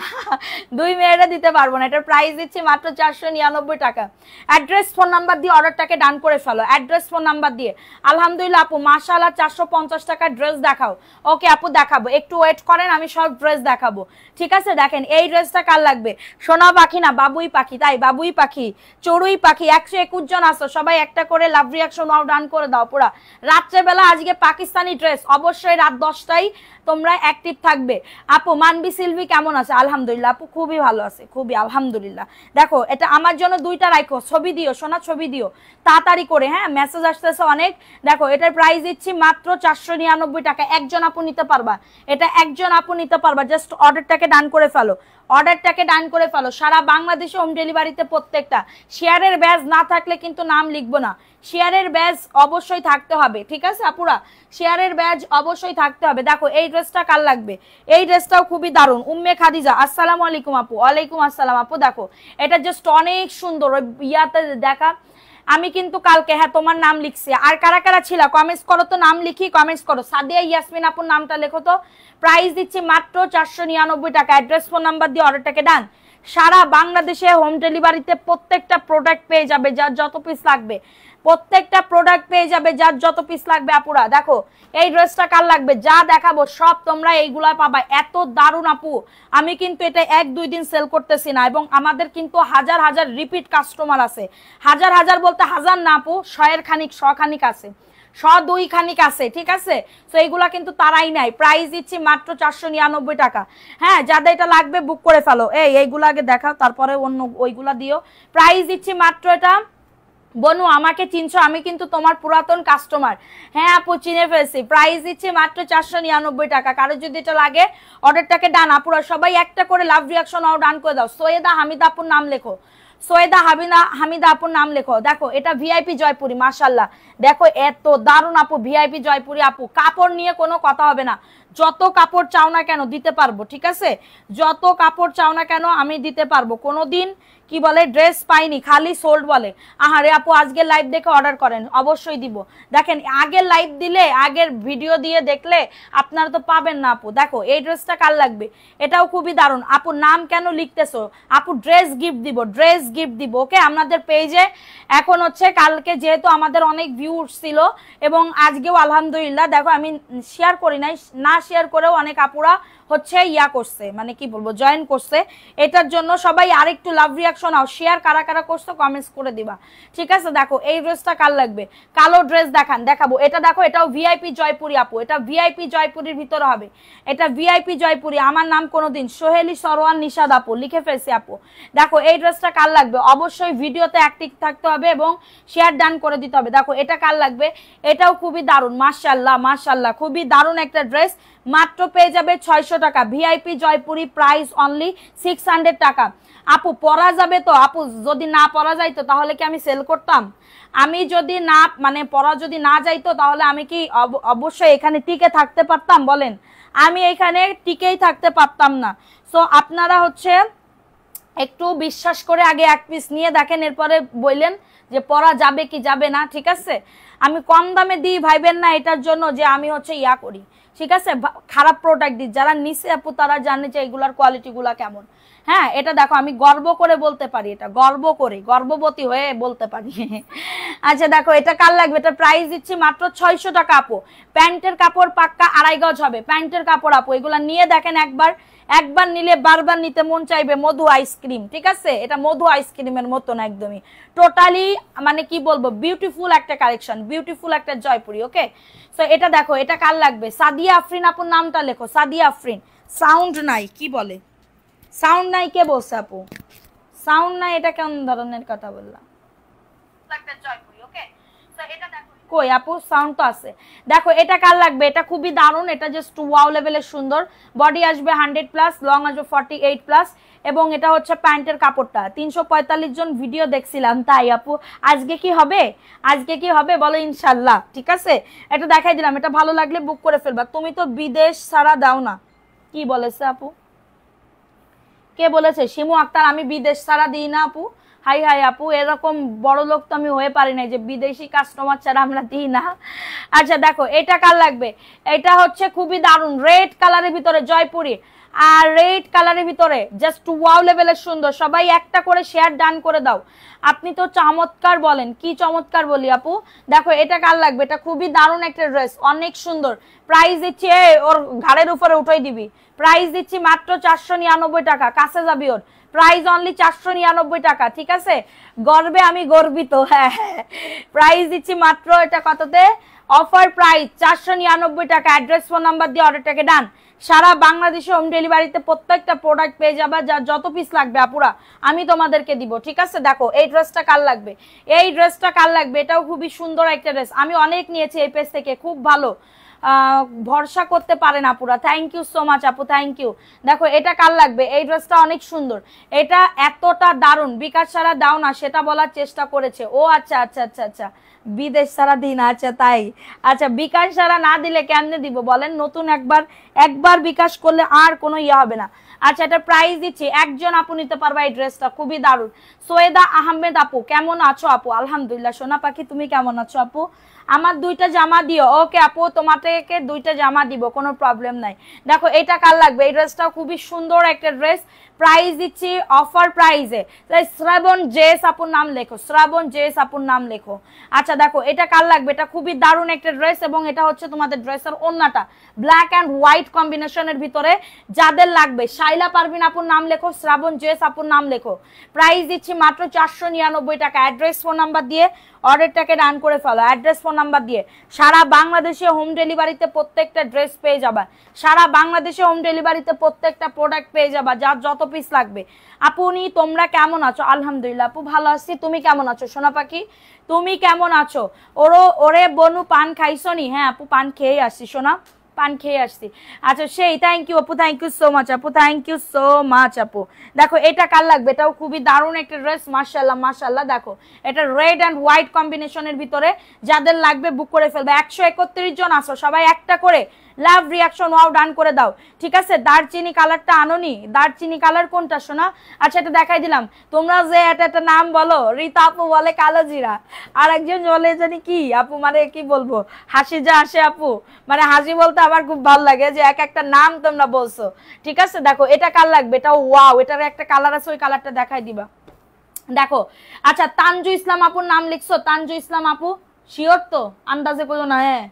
2 মেয়েরে দিতে পারবো না, এটার প্রাইস দিচ্ছি মাত্র 499 টাকা। অ্যাড্রেস ফোন নাম্বার দিয়ে অর্ডারটাকে ডান করে ফেলো, অ্যাড্রেস ফোন নাম্বার দিয়ে। আলহামদুলিল্লাহ আপু মাশাআল্লাহ 450 টাকার ড্রেস দেখাও, ওকে আপু দেখাবো, একটু ওয়েট করেন আমি সব ড্রেস দেখাবো, ঠিক আছে। দেখেন এই ড্রেসটা কার লাগবে, সোনা পাখি না বাবুই পাখি, তাই বাবুই পাখি চড়ুই পাখি 121 জন আসো, সবাই একটা করে লাভ রিয়াকশন ডান করে দাও পুরা। রাত্রেবেলা আজকে পাকিস্তানি ড্রেস, অবশ্যই রাত 10টায় তোমরা অ্যাক্টিভ থাকবে। আপু মানবি সিলভি কেমন আছে, আলহামদুলিল্লাহ আপু খুবই ভালো আছে, খুবই আলহামদুলিল্লাহ। দেখো এটা আমার জন্য 2টা রাখো, ছবি দিও সোনা, ছবি দিও তাড়াতাড়ি করে, হ্যাঁ মেসেজ আসতেছে অনেক। দেখো এটার প্রাইস দিচ্ছি মাত্র 499 টাকা, একজন আপু নিতে পারবা, এটা একজন আপু নিতে পারবা, জাস্ট অর্ডারটাকে ডান করে ফেলো, অর্ডারটাকে ডান করে ফেলো। সারা বাংলাদেশে হোম ডেলিভারিতে প্রত্যেকটা, শেয়ারের ব্যাজ না থাকলে কিন্তু নাম লিখবো না, শেয়ারের ব্যাজ অবশ্যই থাকতে হবে, ঠিক আছে আপুরা, শেয়ারের ব্যাজ অবশ্যই থাকতে হবে। দেখো এই ড্রেসটা কার লাগবে, এই ড্রেসটাও খুবই দারুণ, উম্মে খাদিজা আসসালামু আলাইকুম আপু। ওয়ালাইকুম আসসালাম আপু। দেখো এটা জাস্ট অনেক সুন্দর, ওই ইয়াতে দেখা আমি কিন্তু কালকে হ্যাঁ তোমার নাম লিখছি, আর কারা কারা ছিল কমেন্টস করো তো, নাম লিখি কমেন্টস করো। সাদিয়া ইয়াসমিন আপুর নামটা লেখো তো। প্রাইস দিচ্ছি মাত্র 499 টাকা, অ্যাড্রেস ফোন নাম্বার দিয়ে অর্ডারটাকে ডান। সারা বাংলাদেশে হোম ডেলিভারিতে প্রত্যেকটা প্রোডাক্ট পেয়ে যাবে, যার যত পিস লাগবে, প্রত্যেকটা প্রোডাক্ট পেয়ে যাবে যার যত পিস লাগবে আপুরা। দেখো এই ড্রেসটা কার লাগবে, যা দেখাবো সব তোমরা এইগুলা পাবা, এত দারুণ আপু। আমি কিন্তু এটা 1-2 দিন সেল করতেছি না, এবং আমাদের কিন্তু হাজার হাজার রিপিট কাস্টমার আছে, হাজার হাজার বলতে হাজার না আপু, 100 খানিক 100 খানিক আছে, 102 খানিক আছে, ঠিক আছে। তো এইগুলা কিন্তু তারাই নাই, প্রাইস দিচ্ছি মাত্র 499 টাকা। হ্যাঁ যাদের এটা লাগবে বুক করে ফেলো, এইগুলো আগে দেখাও তারপরে অন্য ওইগুলা দিও। প্রাইস দিচ্ছি মাত্র, এটা বনু আমাকে চিনছো, আমি কিন্তু তোমার পুরাতন কাস্টমার, হ্যাঁ আপু চিনে ফেলছি। প্রাইস দিচ্ছি মাত্র 499 টাকা, কারো যদি এটা লাগে অর্ডারটাকে ডান। আপুরা সবাই একটা করে লাভ রিয়াকশন ডান করে দাও। সৈয়দা হামিদা আপুর নাম লেখো, সৈয়দা হামিদা আপুর নাম লেখো। দেখো এটা ভিআইপি জয়পুরি, মাশাআল্লাহ দেখো এত দারুণ আপু, ভিআইপি জয়পুরি আপু, কাপড় নিয়ে কোনো কথা হবে না, যত কাপড় চাও না কেন দিতে পারবো, ঠিক আছে, যত কাপড় চাও না কেন আমি দিতে পারবো। কোনোদিন কি বলে ড্রেস পাইনি খালি সোল্ড বলে, আহারে আপু আজকের লাইভ দেখে অর্ডার করেন, অবশ্যই দিব। দেখেন আগের লাইভ দিলে, আগের ভিডিও দিয়ে দেখলে আপনারা তো পাবেন না আপু। দেখো এই ড্রেসটা কার লাগবে, এটাও খুবই দারুণ আপু। নাম কেন লিখতেছো আপু, ড্রেস গিফট দিব, ড্রেস গিফট দিব, ওকে। আপনাদের পেজে এখন হচ্ছে, কালকে যেহেতু আমাদের অনেক ভিউজ ছিল এবং আজকেও আলহামদুলিল্লাহ, দেখো আমি শেয়ার করি নাই, না শেয়ার করেও অনেক আপুরা হচ্ছে ইয়া করছে, মানে কি বলবো জয়েন করছে। এটার জন্য সবাই আরেকটু লাভ রিয়াকশন আও, শেয়ার কারা কারা করছো কমেন্টস করে দিবা, ঠিক আছে। দেখো এই ড্রেসটা কার লাগবে, কালো ড্রেস দেখাবো, এটা দেখো এটাও ভিআইপি জয়পুরি আপু, এটা ভিআইপি জয়পুরির ভিতরে হবে, এটা ভিআইপি জয়পুরি। আমার নাম কোনোদিন সোহেলি সরওয়ান নিশাদ আপু, লিখে ফেলছি আপু। দেখো এই ড্রেসটা কার লাগবে, অবশ্যই ভিডিওতে অ্যাক্টিভ থাকতে হবে এবং শেয়ার ডান করে দিতে হবে। দেখো এটা কার লাগবে, এটাও খুবই দারুণ, মাশাআল্লাহ মাশাআল্লাহ, খুবই দারুণ একটা ড্রেস, মাত্র পেয়ে যাবে 600 টাকা, ভিআইপি জয়পুরি, প্রাইস অনলি 600 টাকা। আপু পরা যাবে তো আপু, যদি না পরা যাইতো তাহলে কি আমি সেল করতাম, আমি যদি না মানে পরা যদি না যাইতো তাহলে আমি কি অবশ্যই এখানে টিকে থাকতে পারতাম বলেন, আমি এখানে টিকেই থাকতে পারতাম না। সো আপনারা হচ্ছে একটু বিশ্বাস করে আগে এক পিস নিয়ে দেখেন, এরপরে বললেন যে পরা যাবে কি যাবে না, ঠিক আছে। আমি কম দামে দিই ভাইবেন না এটার জন্য যে আমি হচ্ছে ইয়া করি, ঠিক আছে, খারাপ প্রোডাক্ট দিই, যারা নিছে আপু তারা জানে যে এগুলার কোয়ালিটি গুলা কেমন। হ্যাঁ এটা দেখো আমি গর্ব করে বলতে পারি, এটা গর্ব করে গর্ভবতী হয়ে বলতে পারি। আচ্ছা দেখো এটা কার লাগবে, এটা প্রাইস দিচ্ছি মাত্র 600 টাকা আপু। প্যান্টের কাপড় পাক্কা 2.5 গজ হবে প্যান্টের কাপড় আপু। এগুলা নিয়ে দেখেন একবার, একবার নিলে বারবার নিতে মন চাইবে। মধু আইসক্রিম, ঠিক আছে, এটা মধু আইসক্রিমের মতন একদমই টোটালি, মানে কি বলবো, বিউটিফুল একটা কালেকশন, বিউটিফুল একটা জয়পুরি। ওকে সো এটা দেখো এটা কার লাগবে, সাদিয়া আফরিন আপুর নামটা লেখো, সাদিয়া আফরিন। সাউন্ড নাই, কি বলে সাউন্ড নাই, কে বলছে আপু সাউন্ড নাই? এটা কেমন ধরনের কথা বললাম? কই আপু সাউন্ড তো আছে। দেখো এটা কার লাগবে, এটা খুবই দারুণ, এটা জাস্ট ওয়াও লেভেলের সুন্দর। বডি আসবে 100+, লং আসবে 48+, এবং এটা হচ্ছে প্যান্টের কাপড়টা। 345 জন ভিডিও দেখছিলাম তাই আপু, আজকে কি হবে, আজকে কি হবে বলো ইনশাল্লাহ, ঠিক আছে। এটা দেখাই দিলাম, এটা ভালো লাগলে বুক করে ফেলবা। তুমি তো বিদেশ ছাড়া দাও না, কি বলেছে আপু, কে বলেছে? শিমু আক্তার, আমি বিদেশ ছাড়া দিই না আপু। হাই হাই আপু, এরকম বড় লোক তো আমি হয়ে পারি নাই যে বিদেশি কাস্টমার ছাড়া আমরা দিই না। আচ্ছা দেখো এটা কার লাগবে, এটা হচ্ছে খুবই দারুণ রেড কালারের ভিতরে জয়পুরি, আর রেড কালারের ভিতরে জাস্ট ওয়াও লেভেলের সুন্দর। সবাই একটা করে শেয়ার ডান করে দাও। আপনি তো চমৎকার বলেন, কি চমৎকার বলি আপু। দেখো এটা কার লাগবে, এটা খুবই দারুণ একটা ড্রেস, অনেক সুন্দর। প্রাইস দিচ্ছি ওর ঘাড়ের উপরে উঠাই দিবি, প্রাইস দিচ্ছি মাত্র 499 টাকা। কাছে যাবি ওর, প্রাইস অনলি 499 টাকা, ঠিক আছে। গর্বে আমি গর্বিত, হ্যাঁ হ্যাঁ। প্রাইস দিচ্ছি মাত্র, এটা কততে, অফার প্রাইস 499 টাকা। অ্যাড্রেস ফোন নাম্বার দিয়ে অর্ডারটাকে ডান। সারা বাংলাদেশে হোম ডেলিভারিতে প্রত্যেকটা প্রোডাক্ট পেয়ে যাবে, যার যত পিস লাগবে আপুরা আমি তোমাদেরকে দিব, ঠিক আছে। দেখো এই ড্রেসটা কার লাগবে, এই ড্রেসটা কার লাগবে, এটাও খুবই সুন্দর একটা ড্রেস, আমি অনেক নিয়েছি এই পেজ থেকে, খুব ভালো, ভরসা করতে পারেন আপুরা। থ্যাংক ইউ সো মাচ আপু, থ্যাংক ইউ। দেখো এটা কার লাগবে, এই ড্রেসটা অনেক সুন্দর, এটা এতটা দারুণ, বিকাশ ছাড়া দাও না সেটা বলার চেষ্টা করেছে ও। আচ্ছা আচ্ছা আচ্ছা আচ্ছা, বিদেশ ছাড়া দিন, আচ্ছা তাই। আচ্ছা বিকাশ ছাড়া না দিলে কেমনে দিব বলেন, নতুন একবার বিকাশ করলে আর কোনো ইয়ে হবে না। আচ্ছা এটা প্রাইস দিচ্ছি, একজন আপু নিতে পারবা এই ড্রেসটা, খুবই দারুণ। সোয়েদা আহমেদ আপু, কেমন আছো আপু? আলহামদুলিল্লাহ। সোনা পাখি তুমি কেমন আছো আপু? আমার 2টা জামা দিও। ওকে আপু তোমাদেরকে 2টা জামা দিব, কোনো প্রবলেম নাই। দেখো এটা কার লাগবে, এই ড্রেসটা খুবই সুন্দর একটা ড্রেস, প্রাইস দিচ্ছি অফার প্রাইসে। শ্রাবণ জেস আপুর নাম লেখো, শ্রাবণ জেস আপুর নাম লেখো। আচ্ছা দেখো এটা কার লাগবে, এটা খুবই দারুণ একটা ড্রেস, এবং এটা হচ্ছে তোমাদের ড্রেসের ওন্নাটা ব্ল্যাক অ্যান্ড হোয়াইট কম্বিনেশনের ভিতরে। যাদের লাগবে শাইলা পারভিন আপুর নাম লেখো, শ্রাবণ জেস আপুর নাম লেখো। প্রাইস দিচ্ছি মাত্র 499 টাকা। অ্যাড্রেস ফোন নাম্বার দিয়ে অর্ডারটাকে ডান করে ফেলো, অ্যাড্রেস ফোন নাম্বার দিয়ে। সারা বাংলাদেশে হোম ডেলিভারিতে প্রত্যেকটা ড্রেস পেয়ে যাবা, সারা বাংলাদেশে হোম ডেলিভারিতে প্রত্যেকটা প্রোডাক্ট পেয়ে যাবা, যার যত পিস লাগবে। আপনি তোমরা কেমন আছো? আলহামদুলিল্লাহ আপু ভালো আছি, তুমি কেমন আছো সোনা পাখি, তুমি কেমন আছো? ওরে বনু পান খাইছো নি? হ্যাঁ আপু পান খেয়ে আসছি সোনা, পান খেয়ে আসছি। আচ্ছা সেই থ্যাংক ইউ আপু, থ্যাংক ইউ সো মাচ আপু, থ্যাংক ইউ সো মাচ আপু। দেখো এটা কার লাগবে, এটাও খুবই দারুণ একটা ড্রেস, মাশাআল্লাহ মাশাআল্লাহ। দেখো এটা রেড অ্যান্ড হোয়াইট কম্বিনেশনের ভিতরে, যাদের লাগবে বুক করে ফেলবে। 131 জন আসো, সবাই একটা করে লাভ রিয়াকশন ওয়াও ডান করে দাও, ঠিক আছে। দারচিনি কালারটা আনোনি, দারচিনি কালার কোনটা শোনা? আচ্ছা এটা দেখাই দিলাম। তোমরা যে একটা নাম বলো, রীতা আপু বলে কালো জিরা, আর একজন বলে জানি কি আপু, মানে কি বলবো, হাসি যা আসে আপু, মানে হাসি বলতে আমার খুব ভালো লাগে যে এক একটা নাম তোমরা বলছো, ঠিক আছে। দেখো এটা কার লাগবে, এটা ওয়াও, এটার একটা কালার আছে, ওই কালারটা দেখাই দিবা। দেখো আচ্ছা তানজু ইসলাম আপুর নাম লিখছো, তানজু ইসলাম আপু শিওর তো? আন্দাজে করো না। হ্যাঁ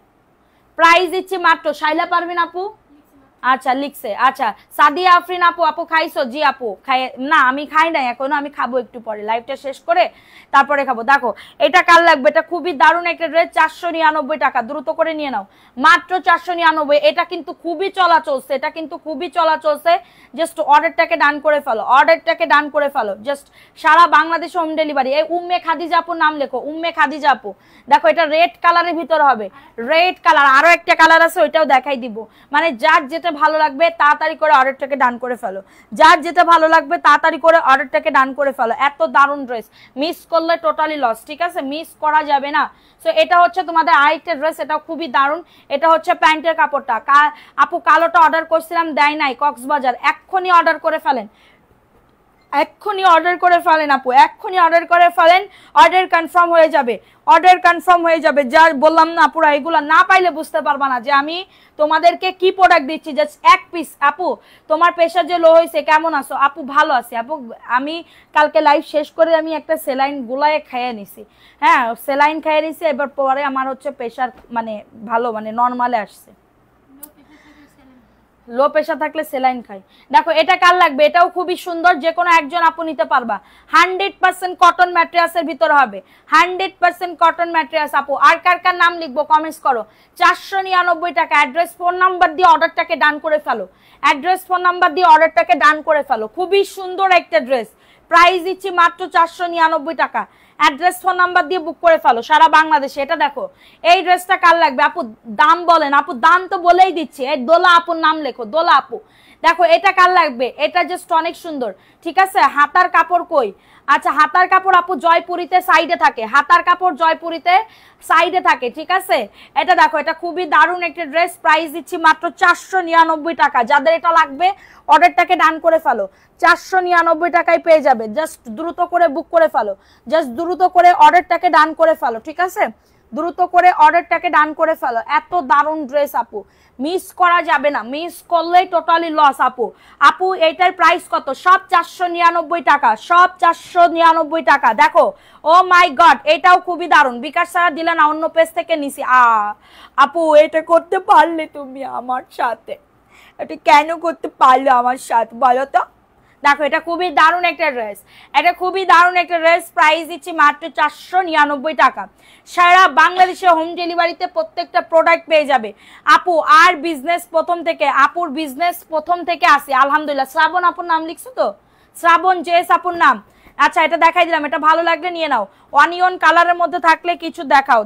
প্রাইস দিচ্ছি মাত্র, শাইলা পারভিন আপু আচ্ছা লিখছে। আচ্ছা সাদিয়া আফরিন আপু, আপু খাইছো? জি আপু খাই না, আমি খাই নাই এখনো, আমি খাবো একটু পরে, লাইভটা শেষ করে তারপরে খাবো। দেখো এটা কার লাগবে, এটা খুবই দারুণ একটা ড্রেস, 499 টাকা, দ্রুত করে নিয়ে নাও, মাত্র 499। এটা কিন্তু খুবই চলা চলছে, এটা কিন্তু খুবই চলা চলছে। জাস্ট অর্ডারটাকে ডান করে ফেলো, অর্ডারটাকে ডান করে ফেলো, জাস্ট সারা বাংলাদেশে হোম ডেলিভারি। এই উম্মে খাদিজা আপুর নাম লেখো, উম্মে খাদিজা আপু। দেখো এটা রেড কালারের ভিতরে হবে, রেড কালার, আরো একটা কালার আছে ওইটাও দেখাই দিব। মানে যার যেটা ভালো লাগবে তাড়াতাড়ি করে অর্ডারটাকে ডান করে ফেলো, যার যেটা ভালো লাগবে তাড়াতাড়ি করে অর্ডারটাকে ডান করে ফেলো। এত দারুণ ড্রেস, মিস করলে টোটালি লস, ঠিক আছে, মিস করা যাবে না। সো এটা হচ্ছে তোমাদের আরেকটা ড্রেস, এটা খুবই দারুণ। এটা হচ্ছে প্যান্টের কাপড়টা, আপু কালোটা অর্ডার করছিলাম দেয় নাই কক্সবাজার, এক্ষুনি অর্ডার করে ফেলেন, এক্ষুনি অর্ডার করে ফেলেন আপু, এক্ষুনি অর্ডার করে ফেলেন, অর্ডার কনফার্ম হয়ে যাবে, অর্ডার কনফার্ম হয়ে যাবে। যা বললাম না আপুরা, এগুলো না পাইলে বুঝতে পারবা না যে আমি তোমাদেরকে কি প্রোডাক্ট দিচ্ছি। জাস্ট এক পিস। আপু তোমার প্রেশার যে লো হয়েছে, কেমন আছো? আপু ভালো আছি আপু, আমি কালকে লাইভ শেষ করে আমি একটা সেলাইন গুলায় খাইয়ে নিছি, হ্যাঁ সেলাইন খাইয়ে নিছি, এবার পরে আমার হচ্ছে প্রেশার মানে ভালো মানে নর্মালে আসছে। লো প্রেশার থাকলে সেলাইন খাই। দেখো এটা কার লাগবে, এটাও খুবই সুন্দর, যে কোনো একজন আপু নিতে পারবা। 100% কটন ম্যাটেরিয়ালসের ভিতরে হবে, 100% কটন ম্যাটেরিয়ালস। আপু আর কার কার নাম লিখবো কমেন্টস করো। 499 টাকা। অ্যাড্রেস ফোন নাম্বার দিয়ে অর্ডারটাকে ডান করে ফেলো, অ্যাড্রেস ফোন নাম্বার দিয়ে অর্ডারটাকে ডান করে ফেলো। খুবই সুন্দর একটা ড্রেস, প্রাইস দিচ্ছি মাত্র 499 টাকা। অ্যাড্রেস ফোন নাম্বার দিয়ে বুক করে ফেলো সারা বাংলাদেশে। এটা দেখো এই ড্রেসটা কার লাগবে আপু, দাম বলেন আপু, দাম তো বলেই দিচ্ছি। এই দোলা আপুর নাম লেখো, দোলা আপু। দেখো এটা কার লাগবে, এটা জাস্ট অনেক সুন্দর, ঠিক আছে। হাতার কাপড় কই? আচ্ছা হাতার কাপড় আপু জয়পুরিতে সাইডে থাকে, হাতার কাপড় জয়পুরিতে সাইডে থাকে, ঠিক আছে। এটা দেখো এটা খুবই দারুণ একটা ড্রেস, প্রাইস দিচ্ছি মাত্র 499 টাকা। যাদের এটা লাগবে অর্ডারটাকে ডান করে ফেলো, 499 টাকায় পেয়ে যাবে। জাস্ট দ্রুত করে বুক করে ফেলো, জাস্ট দ্রুত করে অর্ডারটাকে ডান করে ফেলো, ঠিক আছে। দ্রুত করে অর্ডারটাকে ডান করে ফেলো। এত দারুণ ড্রেস আপু, মিস করা যাবে না, মিস করলেই টোটালি লস আপু। আপু এইটার প্রাইস কত? সব 499 টাকা, সব 499 টাকা। দেখো ও মাই গড, এটাও খুবই দারুণ। বিকাশ ছাড়া দিলে না, অন্য পেজ থেকে নিছি। আপু এটা করতে পারলে তুমি আমার সাথে, এটা কেন করতে পারলে আমার সাথে বলো তো? দেখো এটা খুবই দারুণ একটা ড্রেস, এটা খুবই দারুণ একটা ড্রেস, প্রাইস দিচ্ছি মাত্র 499 টাকা। সারা বাংলাদেশে হোম ডেলিভারিতে প্রত্যেকটা প্রোডাক্ট পেয়ে যাবে আপু। আর বিজনেস প্রথম থেকে, আপুর বিজনেস প্রথম থেকে আসে আলহামদুলিল্লাহ। শ্রাবণ আপুর নাম লিখছো তো? শ্রাবণ জেস আপুর নাম। আচ্ছা এটা দেখাই দিলাম, এটা ভালো লাগলে নিয়ে নাও। অনিয়ন কালারের মধ্যে থাকলে কিছু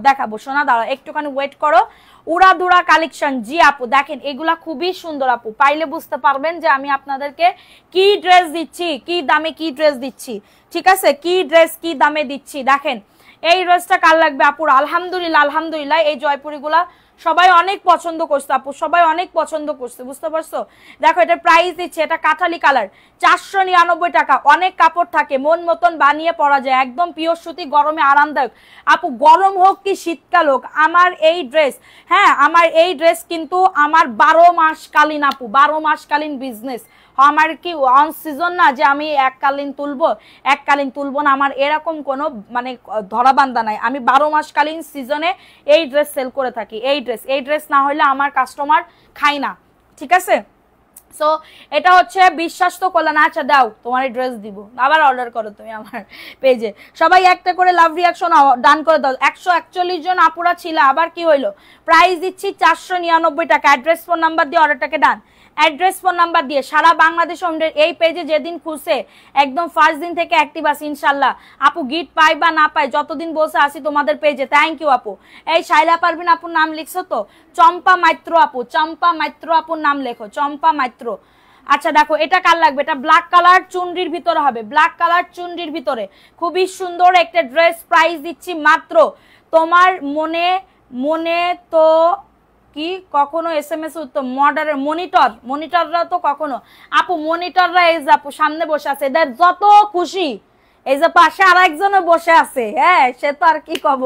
দেখাবো সোনা, দাঁড়াও একটুখানি ওয়েট করো। উড়াধুরা কালেকশন, জি আপু দেখেন এগুলা খুবই সুন্দর আপু, পাইলে বুঝতে পারবেন যে আমি আপনাদেরকে কি ড্রেস দিচ্ছি, কি দামে কি ড্রেস দিচ্ছি, ঠিক আছে, কি ড্রেস কি দামে দিচ্ছি। দেখেন এই ড্রেসটা কার লাগবে আপুর? আলহামদুলিল্লাহ আলহামদুলিল্লাহ, এই জয়পুরিগুলা সবাই অনেক পছন্দ করছে আপু, সবাই অনেক পছন্দ করছে, বুঝতে পারছো। দেখো এটা প্রাইস দিচ্ছে, এটা কাঠালি কালার, 499 টাকা। অনেক কাপড় থাকে, মন মতন বানিয়ে পরা যায়, একদম পিওর সুতি, গরমে আরামদায়ক আপু। গরম হোক কি শীতকাল হোক, আমার এই ড্রেস, হ্যাঁ আমার এই ড্রেস কিন্তু আমার 12 মাস কালীন আপু, 12 মাস কালীন বিজনেস। আমার কি অন সিজন না যে আমি এককালীন তুলবো না, আমার এরকম কোনো মানে ধরাবান্ধা নাই। আমি 12 মাস কালীন সিজনে এই ড্রেস সেল করে থাকি। এই ড্রেস না হলে আমার কাস্টমার খায় না, ঠিক আছে। সো এটা হচ্ছে বিশ্বাস তো করলে না। আচ্ছা দাও তোমার ড্রেস দিব, আবার অর্ডার করো তুমি আমার পেজে। সবাই একটা করে লাভ রিয়াকশন ডান করে দাও। 141 জন আপুরা ছিল, আবার কি হইলো? প্রাইস দিচ্ছি 499 টাকা। অ্যাড্রেস ফোন নাম্বার দিয়ে অর্ডারটাকে ডান, অ্যাড্রেস ফোন নাম্বার দিয়ে সারা বাংলাদেশ এই পেজে যেদিন খুলছে একদম ফার্স্ট দিন থেকে অ্যাক্টিভ আছে ইনশাল্লাহ। আপু গিফট পাই বা না পাই, যতদিন বসে আসি তোমাদের পেজে। থ্যাংক ইউ আপু। এই শাইলা পারভিন আপুর নাম লিখছো তো? চম্পা মাইত্র আপু, চম্পা মাইত্র আপুর নাম লেখো, চম্পা মাইত্র। আচ্ছা দেখো এটা কার লাগবে, এটা ব্ল্যাক কালার চুনরির ভিতরে হবে, ব্ল্যাক কালার চুনরির ভিতরে খুবই সুন্দর একটা ড্রেস। প্রাইস দিচ্ছি মাত্র, তোমার মনে তো কি কখনো SMS উত্তর মনিটররা তো কখনো আপু, মনিটররা এই যে আপু সামনে বসে আছে, এদের যত খুশি, এই যে পাশে আর একজনে বসে আছে, হ্যাঁ সে তো আর কি কব,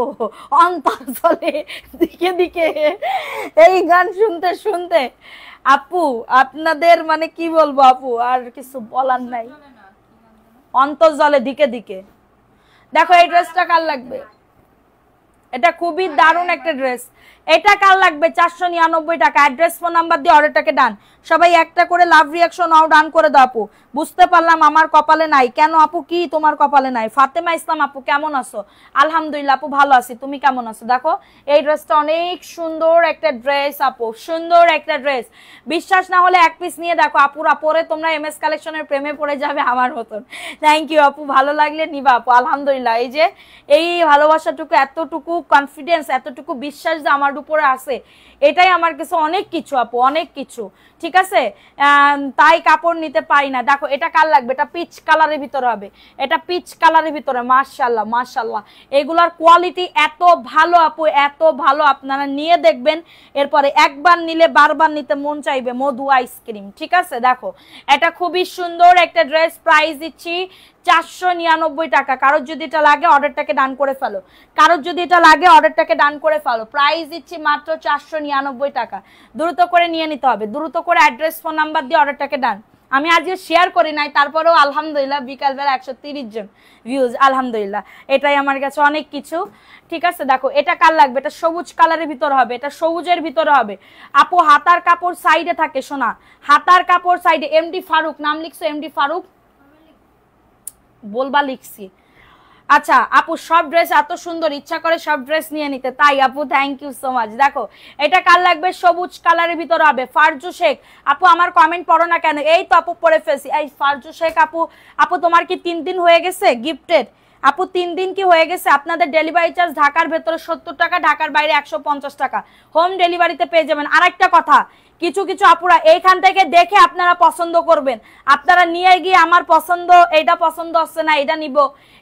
অন্তর চলে দিকে দিকে এই গান শুনতে শুনতে। আপু আপনাদের মানে কি বলবো আপু, আর কিছু বলার নাই, অন্তর জলে দিকে দিকে। দেখো এই ড্রেসটা কার লাগবে, এটা খুবই দারুণ একটা ড্রেস, এটা কার লাগবে? 499 টাকা। অ্যাড্রেস ফোন নাম্বার দিয়ে অর্ডারটাকে ডান। সবাই একটা করে লাভ রিয়াকশন ডান করে দাও আপু। বুঝতে পারলাম আমার কপালে নাই, কেন আপু কি তোমার কপালে নাই? ফাতেমা ইসলাম আপু কেমন আছো? আলহামদুলিল্লাহ আপু ভালো আছি, তুমি কেমন আছো? দেখো এই ড্রেসটা অনেক সুন্দর একটা ড্রেস আপু, সুন্দর একটা ড্রেস। বিশ্বাস না হলে এক পিস নিয়ে দেখো আপুরা, পরে তোমরা MS কালেকশনের প্রেমে পড়ে যাবে আমার মতন। থ্যাংক ইউ আপু, ভালো লাগলে নিবা আপু। আলহামদুলিল্লাহ এই যে এই ভালোবাসাটুকু, এতটুকু কনফিডেন্স, এতটুকু বিশ্বাস যে আমার উপরে আছে, এটাই আমার কাছে অনেক কিছু আপু, অনেক কিছু। ঠিক আছে, তাই কাপড় নিতে পারি না। দেখো এটা কার লাগবে, এটা পিচ কালারের ভিতরে হবে, এটা পিচ কালারের ভিতরে। মাশাআল্লাহ মাশাআল্লাহ, এগুলার কোয়ালিটি এত ভালো আপু, এত ভালো, আপনারা নিয়ে দেখবেন, এরপরে একবার নিলে বারবার নিতে মন চাইবে, মধু আইসক্রিম। ঠিক আছে, দেখো এটা খুবই সুন্দর একটা ড্রেস, প্রাইস দিচ্ছি 499 টাকা। কারোর যদি এটা লাগে অর্ডারটাকে ডান করে ফেলো, কারোর যদি এটা লাগে অর্ডারটাকে ডান করে ফেলো। প্রাইস দিচ্ছি মাত্র 499 টাকা। দ্রুত করে নিয়ে নিতে হবে, দ্রুত করে অ্যাড্রেস ফোন নাম্বার দিয়ে অর্ডারটাকে ডান। আমি আজকে শেয়ার করি নাই, তারপরেও আলহামদুলিল্লাহ বিকালবেলা 130 জন ভিউজ, আলহামদুলিল্লাহ, এটাই আমার কাছে অনেক কিছু। ঠিক আছে, দেখো এটা কার লাগবে, এটা সবুজ কালারের ভিতরে হবে, এটা সবুজের ভিতরে হবে আপু। হাতার কাপড় সাইডে থাকে, শোনা, হাতার কাপড় সাইডে। এমডি ফারুক নাম লিখছো, এমডি ফারুক বলবা, লিখছি। আচ্ছা আপু, সব ড্রেস এত সুন্দর, ইচ্ছা করে সব ড্রেস নিয়ে নিতে। তাই আপু, থ্যাংক ইউ সো মাচ। দেখো এটা কার লাগবে, সবুজ কালারের ভিতরে হবে। ফারজু শেখ আপু, আমার কমেন্ট পড়ো না কেন? এই তো আপু পড়ে ফেলছি। এই ফারজু শেখ আপু, আপু তোমার কি 3 দিন হয়ে গেছে গিফটেড? আপু 3 দিন কি হয়ে গেছে? আপনাদের ডেলিভারি চার্জ ঢাকার ভেতরে 70 টাকা, ঢাকার বাইরে 150 টাকা, হোম ডেলিভারিতে পেয়ে যাবেন। আরেকটা কথা, কিছু কিছু আপুরা এইখান থেকে দেখে আপনারা পছন্দ করবেন, আপনারা নিয়ে গিয়ে আমার পছন্দ, এইটা পছন্দ হচ্ছে না এটা নিব,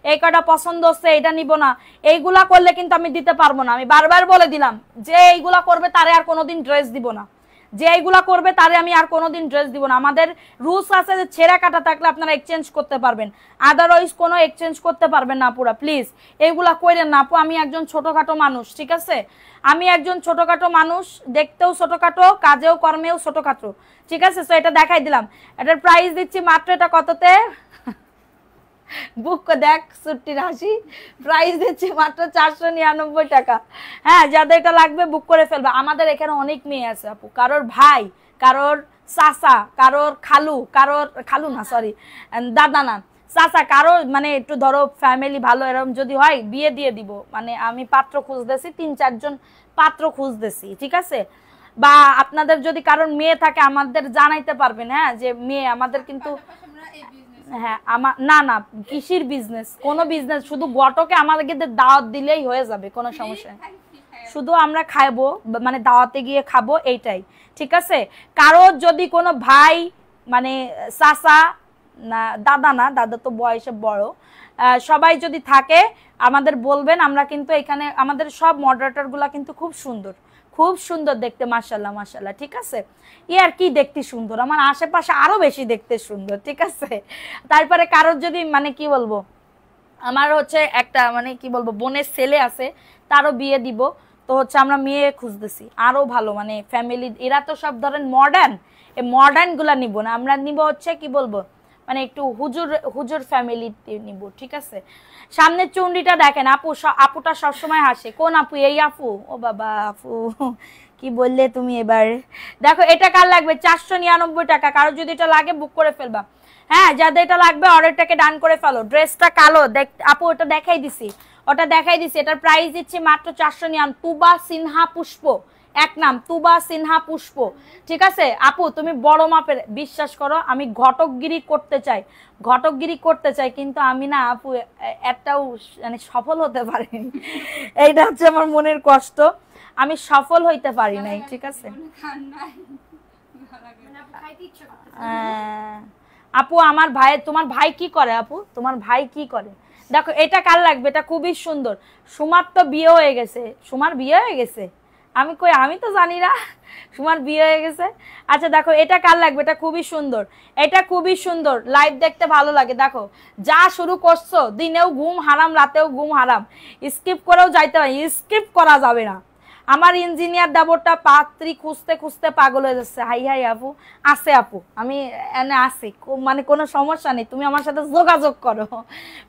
এই কটা পছন্দ হচ্ছে এটা নিব না, এইগুলা করলে কিন্তু আমি দিতে পারবো না। আমি বারবার বলে দিলাম যে এইগুলা করবে তারে আর কোনোদিন ড্রেস দিব না, যে এইগুলা করবে তারে আমি আর কোনোদিন ড্রেস দিব না। আমাদের রুলস আছে যে ছেঁড়া কাটা থাকলে আপনারা এক্সচেঞ্জ করতে পারবেন, আদারওয়াইজ কোনো এক্সচেঞ্জ করতে পারবেন না আপুরা, প্লিজ এইগুলা কইরেন না আপু। আমি একজন ছোটখাটো মানুষ, ঠিক আছে, আমি একজন ছোটখাটো মানুষ, দেখতেও ছোটখাটো, কাজেও কর্মেও ছোটখাটো, ঠিক আছে। সো এটা দেখাই দিলাম, এটার প্রাইস দিচ্ছি মাত্র, এটা কততে বুক দেখ ছুটির হাসি, প্রাইস দিচ্ছি মাত্র 499 টাকা। হ্যাঁ, যাদের এটা লাগবে বুক করে ফেলবে। আমাদের এখানে অনেক মেয়ে আছে আপু, কারোর ভাই, কারোর চাচা, কারোর খালু, কারোর খালু না সরি দাদা না চাচা, কারো মানে একটু ধরো ফ্যামিলি ভালো এরকম যদি হয় বিয়ে দিয়ে দিব। মানে আমি পাত্র খুঁজতেছি, 3-4 জন পাত্র খুঁজতেছি, ঠিক আছে। বা আপনাদের যদি কারোর মেয়ে থাকে আমাদের জানাইতে পারবেন, হ্যাঁ, যে মেয়ে আমাদের কিন্তু, হ্যাঁ আমার না না কৃষির বিজনেস, কোনো বিজনেস, শুধু গটকে আমাদেরকে দাওয়াত দিলেই হয়ে যাবে, কোনো সমস্যা নেই। শুধু আমরা খাবো, মানে দাওয়াতে গিয়ে খাবো, এইটাই, ঠিক আছে। কারো যদি কোনো ভাই, মানে চাচা না, দাদা না, দাদা তো বয়সে বড়, সবাই যদি থাকে আমাদের বলবেন। আমরা কিন্তু এখানে আমাদের সব মডারেটর গুলা কিন্তু খুব সুন্দর, খুব সুন্দর দেখতে, মাশাআল্লাহ মাশাআল্লাহ, ঠিক আছে। আর কি দেখতে সুন্দর, আমার আশেপাশে আরো বেশি দেখতে সুন্দর, ঠিক আছে। তারপরে কারোর যদি মানে কি বলবো, আমার হচ্ছে একটা মানে কি বলবো বোনের ছেলে আছে, তারও বিয়ে দিব, তো হচ্ছে আমরা মেয়ে খুঁজতেছি আরো ভালো, মানে ফ্যামিলি, এরা তো সব ধরেন মডার্ন, এই মডার্ন গুলা নিব না, আমরা নিব হচ্ছে কি বলবো মানে একটু হুজুর হুজুর ফ্যামিলি নিব, ঠিক আছে। সামনের চুন্ডিটা দেখেন আপু, আপুটা সবসময় হাসে। কোন আপু? এই আপু? ও বাবা, আপু কি বললে তুমি এবার। দেখো এটা কার লাগবে, 499 টাকা। কারো যদি এটা লাগে বুক করে ফেলবা। হ্যাঁ, যাদের এটা লাগবে অর্ডারটাকে ডান করে ফেলো। ড্রেসটা কালো আপু, ওটা দেখাই দিছি, ওটা দেখাই দিছি। এটার প্রাইস দিচ্ছি মাত্র 499। তুবা সিনহা পুষ্প, এক নাম তুবা সিনহা পুষ্প, ঠিক আছে। আপু তুমি বড় মাপের, বিশ্বাস করো আমি ঘটকগিরি করতে চাই, ঘটকগিরি করতে চাই, কিন্তু আমি না আপু একটাও মানে সফল হতে পারিনি। এইটা হচ্ছে আমার মনের কষ্ট, আমি সফল হইতে পারি নাই, ঠিক আছে। আপু আমার ভাই, তোমার ভাই কি করে আপু, তোমার ভাই কি করে? দেখো এটা কার লাগবে, এটা খুবই সুন্দর। সুমার তো বিয়ে হয়ে গেছে, সুমার বিয়ে হয়ে গেছে, আমি কই, আমি তো জানি না সুমার বিয়ে হয়ে গেছে। আচ্ছা দেখো এটা কার লাগবে, এটা খুবই সুন্দর, এটা খুবই সুন্দর, লাইভ দেখতে ভালো লাগে। দেখো যা শুরু করছো, দিনেও ঘুম হারাম, রাতেও ঘুম হারাম, স্কিপ করেও যাইতে হয়, স্কিপ করা যাবে না। আমার ইঞ্জিনিয়ার দেবরটা পাত্রী খুঁজতে খুঁজতে পাগল হয়ে যাচ্ছে। হাই হাই আপু, আছে আপু, আমি এনে আছি, মানে কোনো সমস্যা নেই, তুমি আমার সাথে যোগাযোগ করো।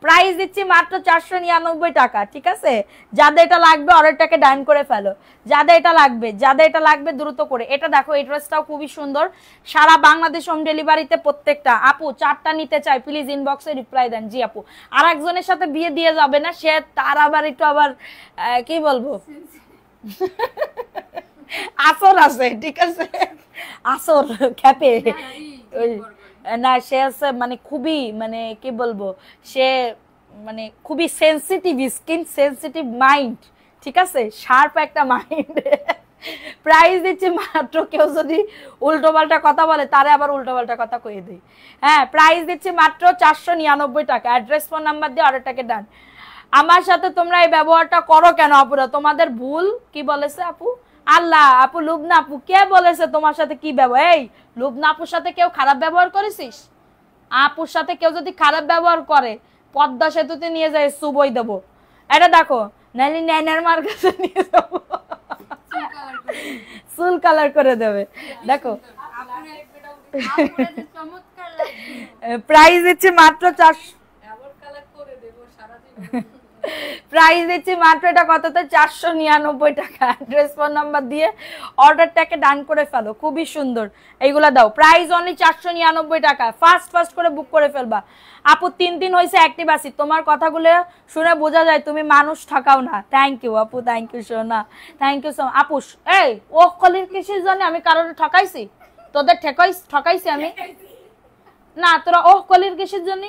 প্রাইস দিচ্ছি মাত্র 499 টাকা, ঠিক আছে। যাদের এটা লাগবে অর্ডারটাকে ডান করে ফেলো, যাদের এটা লাগবে, যাদের এটা লাগবে দ্রুত করে। এটা দেখো এই ড্রেসটাও খুবই সুন্দর, সারা বাংলাদেশ হোম ডেলিভারিতে প্রত্যেকটা। আপু 4টা নিতে চাই, প্লিজ ইনবক্সে রিপ্লাই দেন। জি আপু, আর একজনের সাথে বিয়ে দিয়ে যাবে না, সে তার আবার একটু আবার কি বলবো আসর আছে, ঠিক আছে, আসর খ্যাপে না, সে আছে মানে খুবই মানে কি বলবো, সে মানে খুবই সেন্সিটিভ স্কিন, সেন্সিটিভ মাইন্ড, ঠিক আছে, শার্প একটা মাইন্ড। প্রাইস দিচ্ছি মাত্র, কেউ যদি উল্টোপাল্টা কথা বলে তারে আবার উল্টোপাল্টা কথা কয়ে দেয়। হ্যাঁ, প্রাইস দিচ্ছি মাত্র 499 টাকা। অ্যাড্রেস ফোন নাম্বার দিয়ে অর্ডারটাকে ডান। আমার সাথে তোমরা এই ব্যবহারটা করো কেন আপুরা? তোমাদের ভুল। কি বলেছে আপু? আল্লাহ আপু, লুবনা আপু কে বলেছে তোমার সাথে কি ব্যবহার? এই লুবনা আপুর সাথে কেউ খারাপ ব্যবহার করেছিস? আপুর সাথে কেউ যদি খারাপ ব্যবহার করে পদ্মা সেতুতে নিয়ে যায় সুবই দেবো। এটা দেখো, নাইলে ন্যানার মার কাছে নিয়ে যাবো, চুল কালার করে দেবে। দেখো প্রাইস দিচ্ছি মাত্র 400, প্রাইস দিচ্ছি মাত্র এটা কততে 499 টাকা। অ্যাড্রেস ফোন নাম্বার দিয়ে অর্ডারটাকে ডান করে ফেলো। খুবই সুন্দর, এইগুলা দাও। প্রাইস অনলি 499 টাকা। ফাস্ট করে বুক করে ফেলবা। আপু 3 দিন হয়েছে অ্যাক্টিভ আছি, তোমার কথাগুলো শুনে বোঝা যায় তুমি মানুষ ঠকাও না। থ্যাংক ইউ আপু, থ্যাংক ইউ সোনা, থ্যাংক ইউ সো মাচ। আপু এই ও কলির কিসের জন্য আমি কারোর ঠকাইছি? তোদের ঠকাইছি আমি না? তোরা ও কলির কিসের জন্য?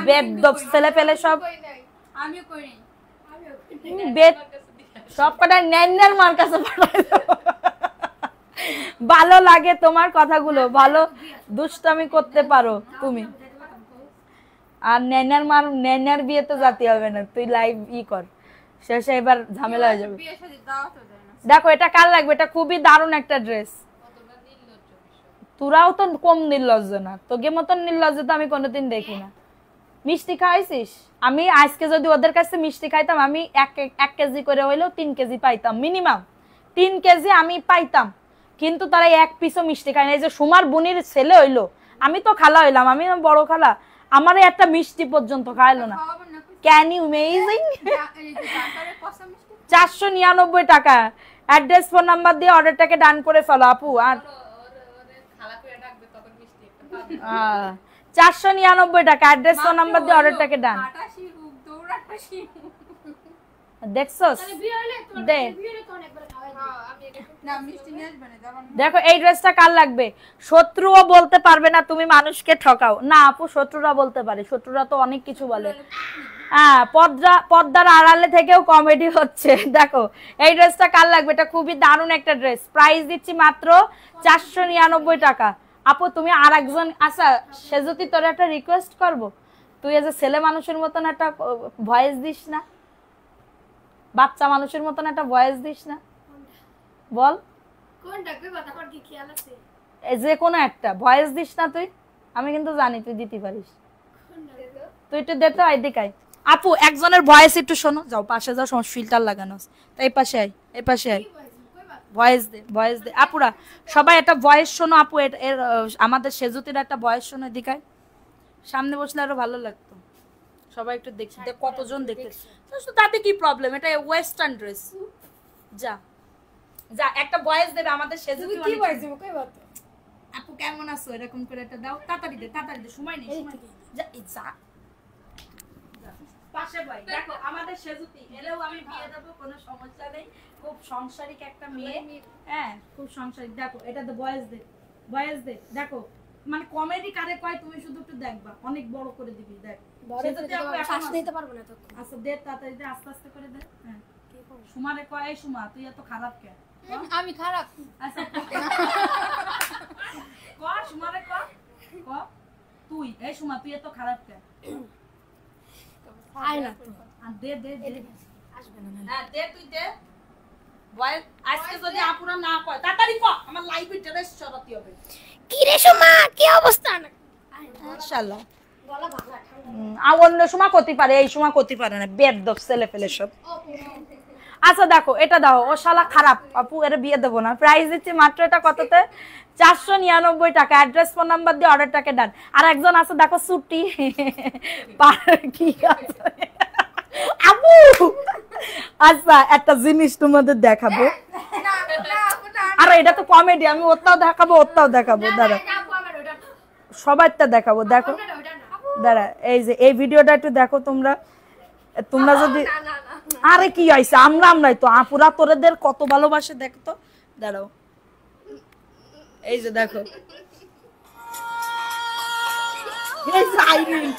বেদব ছেলে পেলে সব আমিও করি, সব কটা ন্যান্নার মার কাছে পাঠাই দেবো। ভালো লাগে তোমার কথাগুলো, ভালো দুষ্টামি করতে পারো তুমি। আর ন্যান্নার বিয়েতে যেতে হবে না, তুই লাইভ কর, শেষে এবার ঝামেলা হয়ে যাবে। দেখো এটা কার লাগবে? এটা খুবই দারুণ একটা ড্রেস। তোরাও তো কম নির্লজ্জ না, তোকে মতন নির্লজ্জ তো আমি কোনোদিন দেখি না। মিষ্টি খাইছিস? আমি আজকে যদি ওদের কাছে মিষ্টি খাইতাম, আমি 1 কেজি করে হইলেও 3 কেজি পাইতাম, মিনিমাম 3 কেজি আমি পাইতাম। কিন্তু তারা 1 পিসও মিষ্টি খায় না। এই যে সুমার বোনের ছেলে হইলো, আমি তো খালা হইলাম, আমি বড় খালা, আমারে একটা মিষ্টি পর্যন্ত খাইলো না। Can you amazing. 499 টাকা। অ্যাড্রেস ফোন নাম্বার দিয়ে অর্ডারটাকে ডান করে ফেলো আপু। আর 499 টাকা। অ্যাড্রেস ফোন নাম্বার দিয়ে অর্ডারটাকে ডান। দেখছস? দেখো এই ড্রেসটা কার লাগবে? শত্রুও বলতে পারবে না তুমি মানুষকে ঠকাও। না আপু, শত্রুরা বলতে পারে, শত্রুরা তো অনেক কিছু বলে। হ্যাঁ, পর্দার আড়ালে থেকেও কমেডি হচ্ছে। দেখো এই ড্রেসটা কার লাগবে? এটা খুবই দারুণ একটা ড্রেস। প্রাইস দিচ্ছি মাত্র 499 টাকা। আপু তুমি আর একজন, আচ্ছা সে যদি তোর একটা রিকোয়েস্ট করবো, তুই এজ এ ছেলে মানুষের মতন একটা ভয়েস দিস না, বাচ্চা মানুষের মতন একটা ভয়েস দিস না, বল যে কোনো একটা ভয়েস দিস না তুই? আমি কিন্তু জানি তুই দিতে পারিস, তুই একটু দে তো। এদিকাই আপু একজনের ভয়েস একটু শোনো। যাও পাশে যাও, সমস্ত ফিল্টার লাগানো আছে, তাই এই পাশে আয়, এই পাশে আয়, ভয়েস দে আপুরা সবাই একটা ভয়েস শোনো। আপু আমাদের সেজুতির একটা ভয়েস শোনো। এদিকায় সামনে বসলে আরো ভালো লাগতো, সবাই একটু দেখছি, দেখ কতজন দেখতেছে, তাতে কি প্রবলেম? এটা ওয়েস্টার্ন ড্রেস। যা একটা ভয়েস দেবে আমাদের সেজুতি। কি ভয়েস দেব? কই বাত আপু কেমন আছো এরকম করে একটা দাও, তাড়াতাড়ি দে, সময় নেই। যা পাশে ভাই। দেখো আমাদের সেজুতি এলেও আমি বিয়ে দেব, কোনো সমস্যা নেই, খুব সংসারিক একটা মেয়ে। হ্যাঁ খুব সংসারিক। দেখো এটা তো ভয়েস দে। দেখো মানে কমেডি কারে কয় তুমি শুধু একটু দেখবা, অনেক বড় করে দিবি। দেখ শ্বাস নিতে পারবো না তো। আচ্ছা দে তাড়াতাড়ি দে, আস্তে করে দে। হ্যাঁ সুমারে কয়, এই সুমা তুই এত খারাপ কেন? আমি খারাপ? আচ্ছা ক সুমারে ক তুই, এই সুমা তুই এত খারাপ কেন? আয় না তো। আর দে আসবে না। হ্যাঁ দে, তুই দে ভয়েস। আজকে যদি আপুরা না কয় তাড়াতাড়ি ক, আমার লাইভে ড্রেস সরাতে হবে। কি রে সুমা, কি অবস্থা? মাশাআল্লাহ গলা ভাঙা ঠান্ডা। অন্য সময় করতে পারে, এই সময় করতে পারে না, বেদব ছেলে ফেলে সব। আচ্ছা দেখো এটা দাও, ও শালা খারাপ, আপু এর বিয়ে দেবো না। প্রাইস দিচ্ছি মাত্র এটা কততে? 499 টাকা। অ্যাড্রেস ফোন নাম্বার দিয়ে অর্ডারটাকে ডান। আর একজন আছে দেখো ছুটি কি আছে আপু। আচ্ছা একটা জিনিস তোমাদের দেখাবো, আর এটা তো কমেডি, আমি ওটাও দেখাবো দাঁড়া, সবাইটা দেখাবো। দেখো দাঁড়া, এই যে এই ভিডিওটা একটু দেখো তোমরা যদি। আরে কি হইছে, আমরাই তো আপুরা তোরেদের কত ভালোবাসে, দেখো তো। দাঁড়াও এই যে দেখো, এই যে আইরিন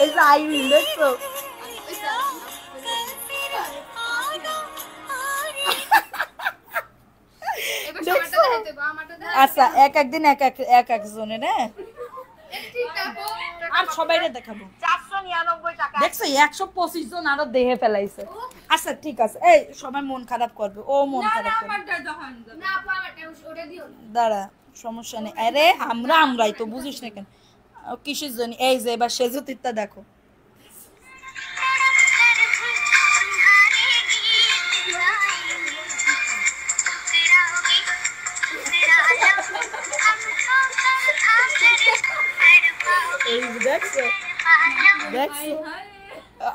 এই যে আই উইল দেখছো আচ্ছা এক একদিন এক একজনের হ্যাঁ আর সবাইরে দেখাবো 499 টাকা দেখছো 125 জন আরো দেহে ফেলাইছে আচ্ছা ঠিক আছে এই সবাই মন খারাপ করবে ও মন খারাপ করবে দাঁড়া সমস্যা নেই আরে আমরাই তো বুঝিস না কেন কিসের জন্য এই যে এবার সেজুতিরটা দেখো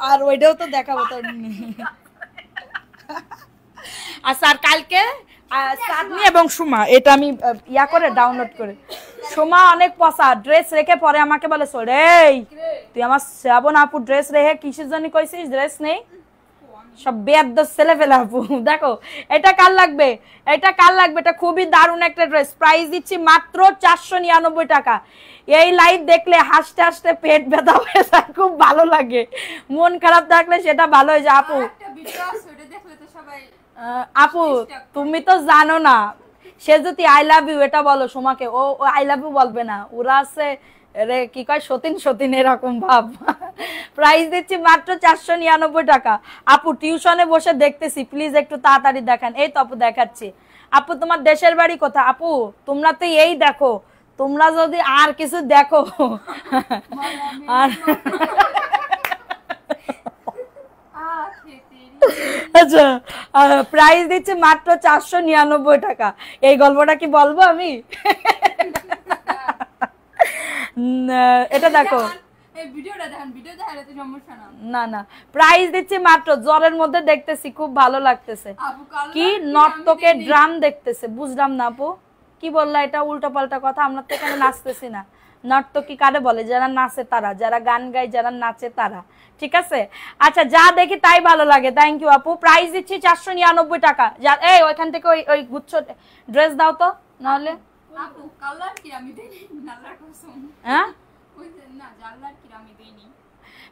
আর ওইটাও তো দেখাবো তো আচ্ছা আর কালকে সাদনি এবং সুমা এটা আমি ইয়া করে ডাউনলোড করে সুমা অনেক পসা ড্রেস রেখে পরে আমাকে বলে সোরে তুই আমার শ্রাবণ আপু ড্রেস রেখে কিসের জন্য কইছিস ড্রেস নেই সব বেয়াদ্দ ছেলে ফেলে আপু দেখো এটা কার লাগবে এটা খুবই দারুণ একটা ড্রেস প্রাইস দিচ্ছি মাত্র 499 টাকা এই লাইভ দেখলে হাসতে হাসতে পেট ব্যথা হয়ে যায় খুব ভালো লাগে মন খারাপ থাকলে সেটা ভালো হয়ে যায় আপু আপু তুমি তো জানো না সে যদি আই লাভ ইউ এটা বলো সোমাকে ও আই লাভ ইউ বলবে না ওরা আছে রে কি কয় সতীন এরকম ভাব প্রাইস দিচ্ছি মাত্র 499 টাকা আপু টিউশনে বসে দেখতেছি প্লিজ একটু তাড়াতাড়ি দেখান এই তো আপু দেখাচ্ছি আপু তোমার দেশের বাড়ি কোথা আপু তোমরা তো এই দেখো তোমরা যদি আর কিছু দেখো আর আচ্ছা প্রাইস দিচ্ছে মাত্র 499 টাকা এই গল্পটা কি বলবো আমি এটা দেখো না প্রাইস দিচ্ছি মাত্র জ্বরের মধ্যে দেখতেছি খুব ভালো লাগতেছে কি নর্তকে ড্রাম দেখতেছে বুঝলাম না আপু কি বললা এটা উল্টো পাল্টা কথা আমরা তো এখানে নাচতেছি না নর্তকী কারে বলে যারা নাচে তারা যারা গান গায় যারা নাচে তারা ঠিক আছে আচ্ছা যা দেখি তাই ভালো লাগে থ্যাংক ইউ আপু প্রাইস দিচ্ছি 499 টাকা এই ওইখান থেকে ওই গুচ্ছ ড্রেস দাও তো নাহলে আপু কালার কি আমি দেইনি নালার কসম হ্যাঁ কই না জানলার কি আমি দেইনি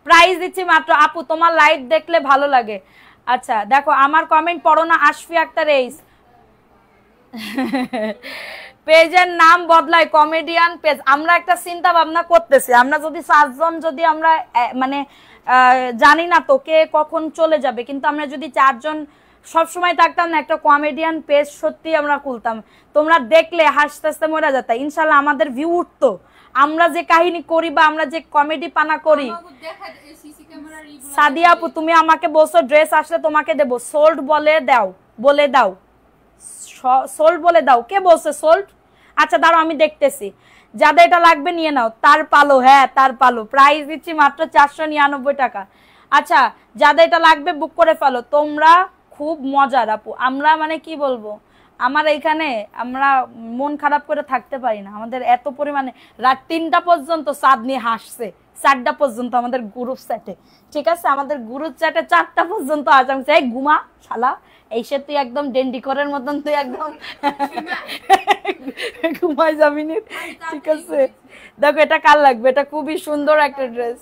প্রাইস দিচ্ছি মাত্র আপু তোমার লাইভ দেখলে ভালো লাগে আচ্ছা দেখো আমার কমেন্ট পড়ো না আশফি আক্তার এইস পেজের নাম বদলাই কমেডিয়ান পেজ আমরা একটা চিন্তা ভাবনা করতেছি আমরা যদি 7 জন যদি আমরা মানে জানি না তো কে কখন চলে যাবে কিন্তু আমরা যদি 4 জন সব সময় থাকতাম না একটা কমেডিয়ান পেজ সত্যি আমরা খুলতাম তোমরা দেখলে হাসতে হাসতে মরে যেত ইনশাআল্লাহ আমাদের ভিউ উঠতো আমরা যে কাহিনী করি বা আমরা যে কমেডি পানা করি সাদিয়া আপু তুমি আমাকে বলছো ড্রেস আসলে তোমাকে দেব সোল্ড বলে দাও সোল্ড বলে দাও কে বলছে সোল্ড আচ্ছা দাঁড়াও আমি দেখতেছি যাদের এটা লাগবে নিয়ে নাও তার পালো হ্যাঁ তার পালো প্রাইস দিচ্ছি মাত্র 499 টাকা আচ্ছা যাদের এটা লাগবে বুক করে ফেলো তোমরা খুব মজার আপু আমরা মানে কি বলবো আমার এইখানে আমরা মন খারাপ করে থাকতে পারি না আমাদের এত পরিমাণে রাত 3টা পর্যন্ত চাঁদনি হাসছে 4টা পর্যন্ত আমাদের গ্রুপ চ্যাটে ঠিক আছে আমাদের গ্রুপ চ্যাটে 4টা পর্যন্ত আজ আমি চাই ঘুমা শালা এইসে তুই একদম ডেন্ডিকরের মতন তুই একদম ঘুমাই যাবি না ঠিক আছে দেখো এটা কার লাগবে এটা খুবই সুন্দর একটা ড্রেস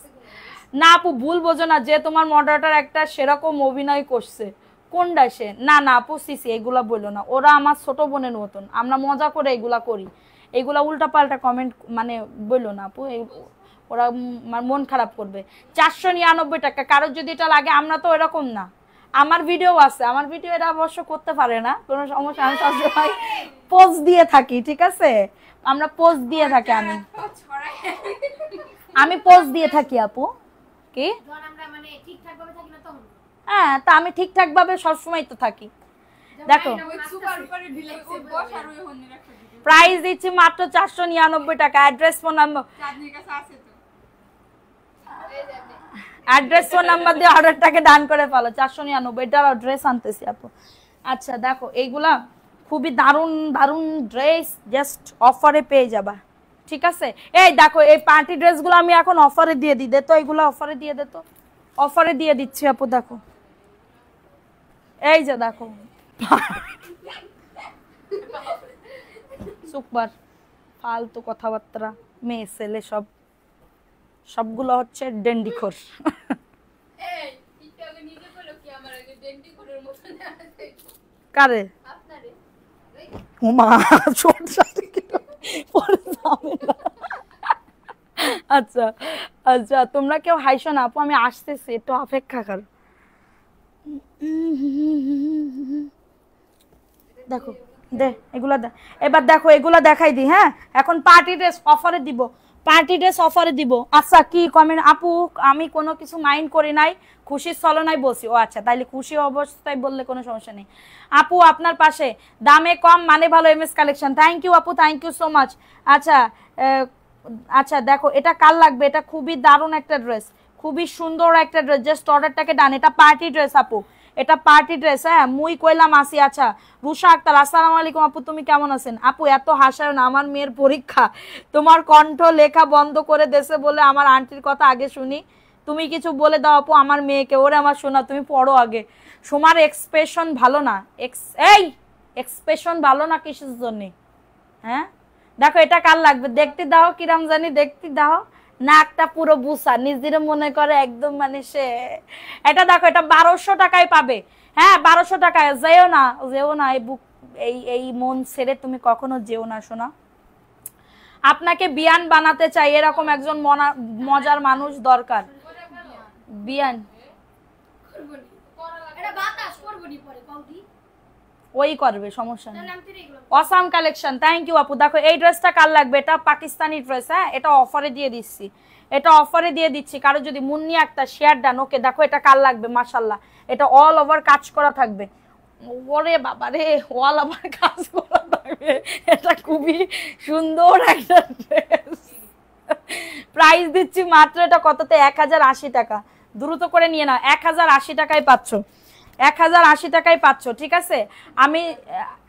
না আপু ভুল বোঝো না যে তোমার মডারেটর একটা সেরকম অভিনয় করছে কোনটা সে না আপু সিসি এগুলা বললো না ওরা আমার ছোট বোনের মতন আমরা মজা করে এগুলা করি এগুলা উল্টা পাল্টা কমেন্ট মানে বললো না আপু ওরা মন খারাপ করবে 499 টাকা কারোর যদি এটা লাগে আমরা তো এরকম না আমার ভিডিও আছে আমার ভিডিও এরা অবশ্য করতে পারে না কোনো সমস্যা আমি সবসময় পোস্ট দিয়ে থাকি ঠিক আছে আমরা পোস্ট দিয়ে থাকি আমি পোস্ট দিয়ে থাকি আপু কি হ্যাঁ তা আমি ঠিকঠাক ভাবে সবসময় তো থাকি দেখো প্রাইস দিচ্ছি মাত্র 499 টাকা address phone number address phone number দিয়ে অর্ডারটাকে ডান করে ফেলো 499 এটার ড্রেস আনতেছি আপু আচ্ছা দেখো এইগুলা খুবই দারুণ দারুণ ড্রেস জাস্ট অফারে পেয়ে যাবা ঠিক আছে এই দেখো এই পার্টি ড্রেসগুলো আমি এখন অফারে দিয়ে দিই দে তো এইগুলো অফারে দিয়ে দে তো অফারে দিয়ে দিচ্ছি আপু দেখো এই যে দেখো সুপার ফালতু কথাবার্তা মেয়ে ছেলে সব সবগুলো হচ্ছে ডেন্ডিখোর। এই টিকটকে নিজে বলো কি আমার আগে ডেন্টি করার মতো না আছে কারে? আপনারে এই ওমা ছোট শাড়ি পরে যাবে না। আচ্ছা আচ্ছা, তোমরা কেউ হাইসো না আপু, আমি আসতেছি, একটু অপেক্ষা কর। দেখো দে এগুলা দে, এবার দেখো এগুলা দেখাই দি। হ্যাঁ এখন পার্টি ড্রেস অফারে দিব, পার্টি ড্রেস অফারে দিব। আচ্ছা কি কমেন্ট আপু? আমি কোনো কিছু মাইন্ড করি নাই, খুশির ছলনায় বলছি। ও আচ্ছা, তাইলে খুশি অবস্থায় বললে কোনো সমস্যা নেই। আপু আপনার পাশে, দামে কম মানে ভালো, এমএস কালেকশন। থ্যাংক ইউ আপু, থ্যাংক ইউ সো মাচ। আচ্ছা আচ্ছা দেখো এটা কার লাগবে, এটা খুবই দারুণ একটা ড্রেস, খুবই সুন্দর একটা ড্রেস, জাস্ট অর্ডারটাকে ডান। এটা পার্টি ড্রেস আপু, এটা পার্টি ড্রেস। হ্যাঁ মুই কইলাম আসি। আচ্ছা রুষা আক্তার, আসসালামু আলাইকুম আপু, তুমি কেমন আছেন? আপু এত হাসায় না, আমার মেয়ের পরীক্ষা, তোমার কণ্ঠ লেখা বন্ধ করে দেছে বলে আমার আন্টির কথা আগে শুনি। তুমি কিছু বলে দাও আপু আমার মেয়েকে, ওরে আমার শোনা, তুমি পড়ো আগে। সোমার এক্সপ্রেশন ভালো না, এই এক্সপ্রেশন ভালো না কিসের জন্য? হ্যাঁ দেখো এটা কার লাগবে, দেখতে দাও কিরাম জানি, দেখতে দাও। নাকটা পুরো বুসা, নিজের মনে করে একদম মানে সে। এটা দেখো এটা 1200 টাকায় পাবে। হ্যাঁ 1200 টাকায়। যেও না, যেও না, এই বুক এই মন ছেড়ে তুমি কখনো যেও না শোনা। আপনাকে বিয়ান বানাতে চাই, এরকম একজন মজার মানুষ দরকার। বিয়ান করব নি এটা বাতাস করব নি পরে কউদি ওই করবে, সমস্যা নেই। নাম তিরে এগুলো অসাম কালেকশন, থ্যাংক ইউ আপু। দেখো এই ড্রেসটা কার লাগবে, এটা পাকিস্তানি ড্রেস। হ্যাঁ এটা অফারে দিয়ে দিচ্ছি, এটা অফারে দিয়ে দিচ্ছি। কারো যদি মুন্নি একটা শেয়ার ডান, ওকে দেখো এটা কার লাগবে, মাশাল্লাহ এটা অল ওভার কাজ করা থাকবে। ওরে বাবা রে, অল ওভার কাজ করা থাকবে, এটা খুবই সুন্দর একটা ড্রেস। প্রাইস দিচ্ছি মাত্র এটা কততে, 1080 টাকা। দ্রুত করে নিয়ে নাও, 1080 টাকায় পাচ্ছ, 1080 টাকায় পাচ্ছ। ঠিক আছে,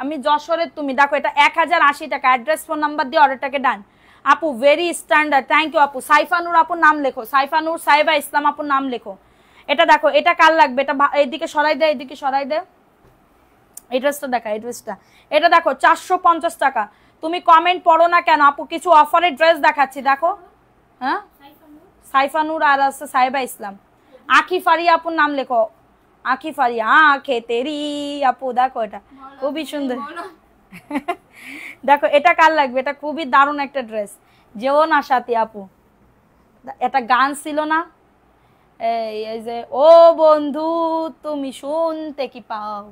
আমি যশোরের, তুমি দেখো এটা 1080 টাকা। অ্যাড্রেস ফোন নাম্বার দিয়ে অর্ডারটাকে ডান। আপু ভেরি স্ট্যান্ডার্ড, থ্যাংক ইউ আপু। সাইফানুর আপুর নাম লেখো, সাইফানুর সাইবা ইসলাম আপুর নাম লেখো। এটা দেখো এটা কার লাগবে, এটা এইদিকে সরাই দে, এইদিকে সরাই দে। এই ড্রেসটা দেখা, এই ড্রেসটা, এটা দেখো 450 টাকা। তুমি কমেন্ট পড়ো না কেন আপু, কিছু অফারের ড্রেস দেখাচ্ছি দেখো। হ্যাঁ সাইফানুর আর আছে সাইবা ইসলাম। আখি ফারিয়া আপুর নাম লেখো, আখি ফারিয়া আঁখে তেরি আপু। দেখো এটা খুবই সুন্দর। দেখো এটা কার লাগবে, এটা খুবই দারুণ একটা ড্রেস। যেও না সাথী আপু, এটা গান ছিল না, এই যে ও বন্ধু তুমি শুনতে কি পাও,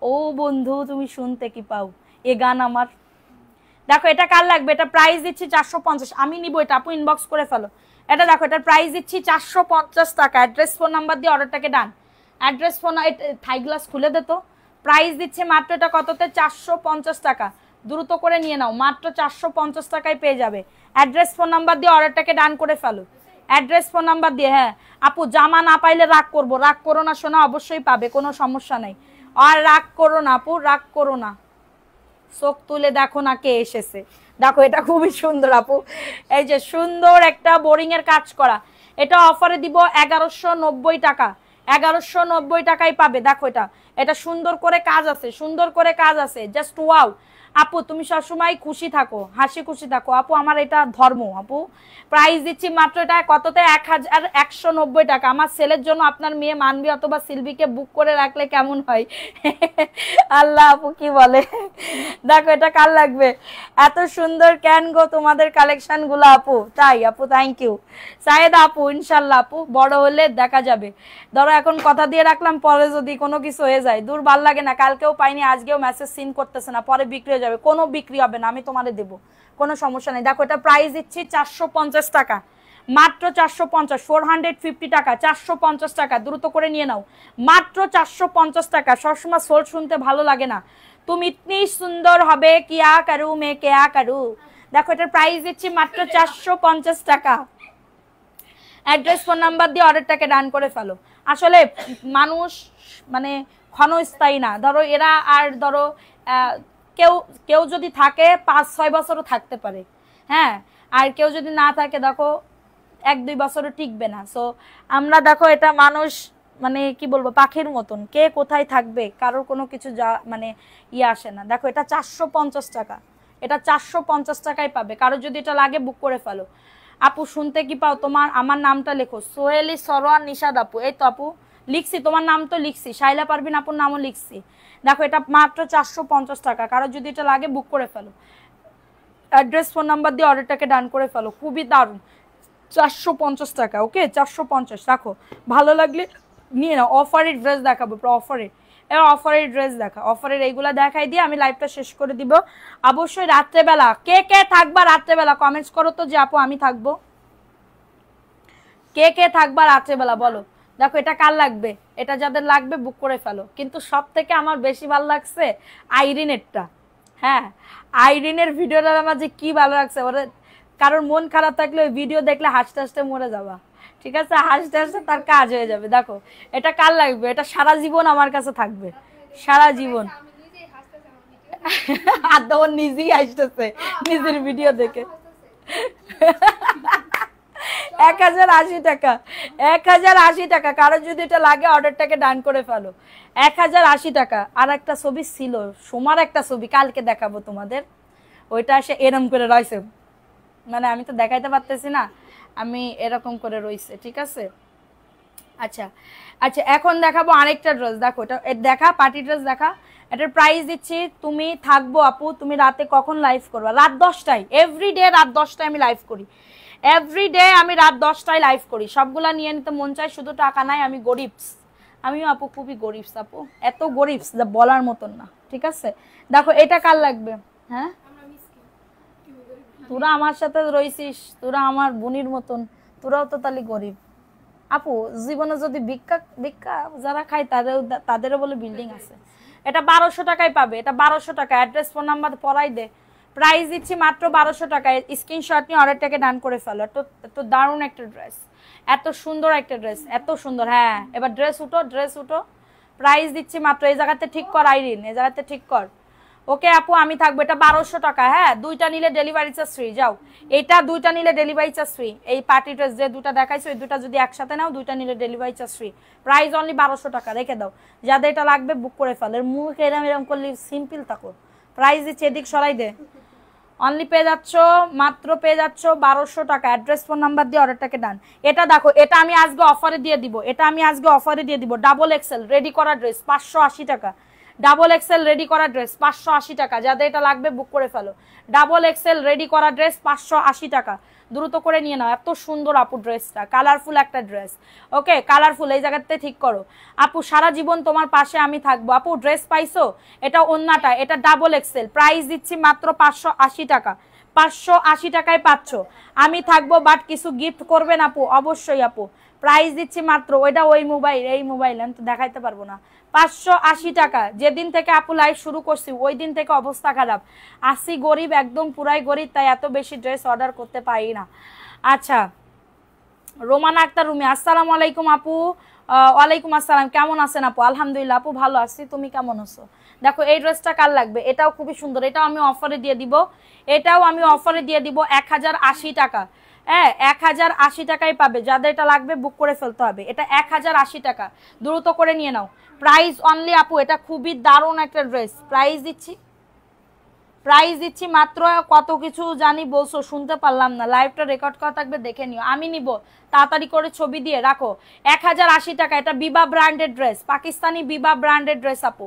ও বন্ধু তুমি শুনতে কি পাও, এ গান আমার। দেখো এটা কার লাগবে, এটা প্রাইস দিচ্ছি 450। আমি নিব এটা, আপু ইনবক্স করে ফেলো। এটা দেখো এটা প্রাইস দিচ্ছি 450 টাকা। অ্যাড্রেস ফোন নাম্বার দিয়ে অর্ডারটাকে ডান। অ্যাড্রেস ফোন, থাই গ্লাস খুলে দে তো। প্রাইস দিচ্ছে মাত্র এটা কততে, 450 টাকা। দ্রুত করে নিয়ে নাও, মাত্র 450 টাকায় পেয়ে যাবে। অ্যাড্রেস ফোন নাম্বার দিয়ে অর্ডারটাকে ডান করে ফেলো, অ্যাড্রেস ফোন নাম্বার দিয়ে। হ্যাঁ আপু জামা না পাইলে রাগ করবো, রাগ করো না শোনা, অবশ্যই পাবে, কোনো সমস্যা নেই। আর রাগ করো না আপু, রাগ করো না। চোখ তুলে দেখো না কে এসেছে। দেখো এটা খুবই সুন্দর আপু, এই যে সুন্দর একটা বোরিং এর কাজ করা। এটা অফারে দিব 1190 টাকা, 1190 টাকায় পাবে। দেখো এটা, এটা সুন্দর করে কাজ আছে, সুন্দর করে কাজ আছে, জাস্ট ওয়াও। আপু তুমি সবসময় খুশি থাকো, হাসি খুশি থাকো আপু, আমার এটা ধর্ম আপু। প্রাইস দিচ্ছি মাত্র এটা কততে, 1190 টাকা। আমার ছেলের জন্য আপনার মেয়ে মানবী অথবা সিলভিকে বুক করে রাখলে কেমন হয়? আল্লাহ আপু কি বলে। দেখো এটা কার লাগবে, এত সুন্দর কেন গো তোমাদের কালেকশন গুলো আপু। তাই আপু, থ্যাংক ইউ। সায়েদা আপু ইনশাল্লাহ আপু, বড় হলে দেখা যাবে। ধরো এখন কথা দিয়ে রাখলাম, পরে যদি কোনো কিছু হয়ে যায়, দূর ভাল লাগে না। কালকেও পাইনি, আজকেও মেসেজ সিন করতেছে না, পরে বিক্রি হয়ে যাবে। কোনো বিক্রি হবে না, আমি তোমাদের দেবো, কোনো সমস্যা নেই। দেখো এটা প্রাইস দিচ্ছি 450 টাকা, মাত্র 450, 450 টাকা, 450 টাকা। দ্রুত করে নিয়ে নাও, মাত্র 450 টাকা। সবসময় সোল শুনতে ভালো লাগে না, তুমি ইতনি সুন্দর হবে কিয়া করু মে কিয়া করু। দেখো এটার প্রাইস দিচ্ছি মাত্র 450 টাকা। অ্যাড্রেস ফোন নাম্বার দিয়ে অর্ডারটাকে ডান করে ফেলো। আসলে মানুষ মানে ক্ষণস্থায়ী না, ধরো এরা আর ধরো কেউ কেউ যদি থাকে 5-6 বছরও থাকতে পারে। হ্যাঁ আর কেউ যদি না থাকে দেখো 1-2 বছরও টিকবে না। সো আমরা দেখো এটা মানুষ মানে কি বলবো, পাখির মতন, কে কোথায় থাকবে কারোর কোনো কিছু যা মানে ইয়ে আসে না। দেখো এটা 450 টাকা, এটা 450 টাকায় পাবে। কারো যদি এটা লাগে বুক করে ফেলো। আপু শুনতে কি পাও? তোমার আমার নামটা লেখো, সোহেলি সরোয়ার নিশাদ আপু। এই তো আপু লিখছি, তোমার নাম তো লিখছি, শাইলা পারভিন আপুর নামও লিখছি। দেখো এটা মাত্র 450 টাকা, কারো যদি এটা লাগে বুক করে ফেলো, অ্যাড্রেস ফোন নাম্বার দিয়ে অর্ডারটাকে ডান করে ফেলো, খুবই দারুণ। 450 টাকা, ওকে 450 রাখো, ভালো লাগলে নিয়ে নাও। অফারের ড্রেস দেখাবো, অফারের, এবার অফারের ড্রেস দেখা, অফারের এইগুলা দেখাই দিয়ে আমি লাইভটা শেষ করে দিব। অবশ্যই রাত্রেবেলা কে কে থাকবা রাত্রেবেলা কমেন্টস করো তো যে আপু আমি থাকবো, কে কে থাকবা রাত্রেবেলা বলো। দেখো এটা কার লাগবে, এটা যাদের লাগবে বুক করে ফেলো। কিন্তু সব থেকে আমার বেশি ভালো লাগছে আইরিনেরটা। হ্যাঁ, আইরিনের ভিডিওটা আমার যে কি ভালো লাগছে, ওরা কারোর মন খারাপ থাকলে ওই ভিডিও দেখলে হাসতে হাসতে মরে যাবা, ঠিক আছে, হাসতে হাসতে তার কাজ হয়ে যাবে। দেখো এটা কার লাগবে, এটা সারা জীবন আমার কাছে থাকবে, সারা জীবন। আমি নিজেই হাসতেছি আমার ভিডিও আর তো ও নিজেই আসতেছে নিজের ভিডিও দেখে। 1080 টাকা, 1080 টাকা, কারো যদি এটা লাগে অর্ডারটাকে ডান করে ফেলো। 1080 টাকা। আর একটা ছবি ছিল, সোমার একটা ছবি কালকে দেখাবো তোমাদের, ওইটা এসে এরম করে রয়েছে, মানে আমি তো দেখাইতে পারতেছি না, আমি এরকম করে রয়েছে, ঠিক আছে। আচ্ছা আচ্ছা, এখন দেখাবো আরেকটা ড্রেস। দেখো এটা দেখা, পার্টি ড্রেস দেখা। এটার প্রাইস দিচ্ছি, তুমি থাকবো আপু, তুমি রাতে কখন লাইভ করবা? রাত 10টায়, এভরিডে রাত 10টায় আমি লাইভ করি, এভরিডে আমি রাত 10টায় লাইভ করি। সবগুলা নিয়ে নিতে মন চায়, শুধু টাকা নাই, আমি গরিবস, আমিও আপু খুবই গরিবস আপু, এত গরিবস যা বলার মতন না, ঠিক আছে। দেখো এটা কার লাগবে? হ্যাঁ, আমরা মিসকিন কি বলবো তোরা আমার সাথে রইছিস, তোরা আমার বোনির মতন, তোরাও তো তাহলে গরিব আপু। জীবনে যদি ভিক্ষা ভিক্ষা যারা খায় তাদেরও বলে বিল্ডিং আছে। এটা 1200 টাকায় পাবে, এটা 1200 টাকা, অ্যাড্রেস ফোন নাম্বার পরাই দে। প্রাইস দিচ্ছি মাত্র 1200 টাকায়, স্ক্রিনশট নিয়ে অর্ডারটাকে ডান করে ফেলো। এত এত দারুণ একটা ড্রেস, এত সুন্দর একটা ড্রেস, এত সুন্দর। হ্যাঁ এবার ড্রেস উঠো, ড্রেস উঠো। প্রাইস দিচ্ছি মাত্র, এই জায়গাতে ঠিক কর আইরিন, এই জায়গাতে ঠিক কর। ওকে আপু আমি থাকবো, এটা 1200 টাকা। হ্যাঁ, দুইটা নিলে ডেলিভারি চার্জ ফ্রি। যাও, এটা দুইটা নিলে ডেলিভারি চার্জ ফ্রি। এই পার্টি ড্রেস যে দুটা দেখাইছো, এই দুটা যদি একসাথে নাও, দুইটা নিলে delivery charge free. Price only 1200 টাকা, রেখে দাও। যাদের এটা লাগবে বুক করে ফেল। এর মুখ এরম এরম করলে সিম্পল থাকো। প্রাইস দিচ্ছে, এদিক সরাই দে। অনলি পেয়ে যাচ্ছ, মাত্র পেয়ে যাচ্ছ 1200 টাকা, অ্যাড্রেস ফোন নাম্বার দিয়ে অর্ডারটাকে ডান। এটা দেখো, এটা আমি আজকে অফারে দিয়ে দিব, এটা আমি আজকে অফারে দিয়ে দিব। ডাবল এক্সেল রেডি করা ড্রেস 580 টাকা, ডাবল এক্সেল রেডি করা ড্রেস 580 টাকা। যাদের এটা লাগবে বুক করে ফেলো। ডাবল এক্সেল রেডি করা ড্রেস 580 টাকা, দ্রুত করে নিয়ে নাও। এত সুন্দর আপু ড্রেসটা, কালারফুল একটা ড্রেস। ওকে কালারফুল, এই জায়গাতে ঠিক করো আপু, সারা জীবন তোমার পাশে আমি থাকবো। আপু ড্রেস পাইছো, এটা ওন্নাটা, এটা ডাবল এক্সেল। প্রাইস দিচ্ছি মাত্র 580 টাকা, 580 টাকায় পাচ্ছ। আমি থাকবো, বাট কিছু গিফট করবেন আপু, অবশ্যই আপু। প্রাইস দিচ্ছি মাত্র, ওইটা ওই মোবাইল, এই মোবাইল আমি তো দেখাইতে পারবো না। 580 টাকা। যেদিন থেকে আপু লাইভ শুরু করছি ওই দিন থেকে অবস্থা খারাপ, আসি গরিব, একদম পুরাই গরিব, তাই এত বেশি ড্রেস অর্ডার করতে পারি না। আচ্ছা, রোমানা আক্তার রুমি, আসসালামু আলাইকুম আপু। ওয়ালাইকুম আসসালাম, কেমন আছেন আপু? আলহামদুলিল্লাহ আপু ভালো আছি, তুমি কেমন আছো? দেখো এই ড্রেসটা কার লাগবে, এটাও খুবই সুন্দর, এটাও আমি অফারে দিয়ে দিব, এটাও আমি অফারে দিয়ে দিব 1080 টাকা। হ্যাঁ 1080 টাকায় পাবে, যাদের এটা লাগবে বুক করে ফেলতে হবে। এটা 1080 টাকা, দ্রুত করে নিয়ে নাও। প্রাইস অনলি আপু, এটা খুবই দারুণ একটা ড্রেস। প্রাইস দিচ্ছি মাত্র, কত কিছু জানি বলছো শুনতে পারলাম না, লাইভটা রেকর্ড করা থাকবে দেখে নিও, আমি নিব। তাড়াতাড়ি করে ছবি দিয়ে রাখো। 1080 টাকা, এটা বিবা ব্র্যান্ডেড ড্রেস, পাকিস্তানি বিবা ব্র্যান্ডেড ড্রেস আপু,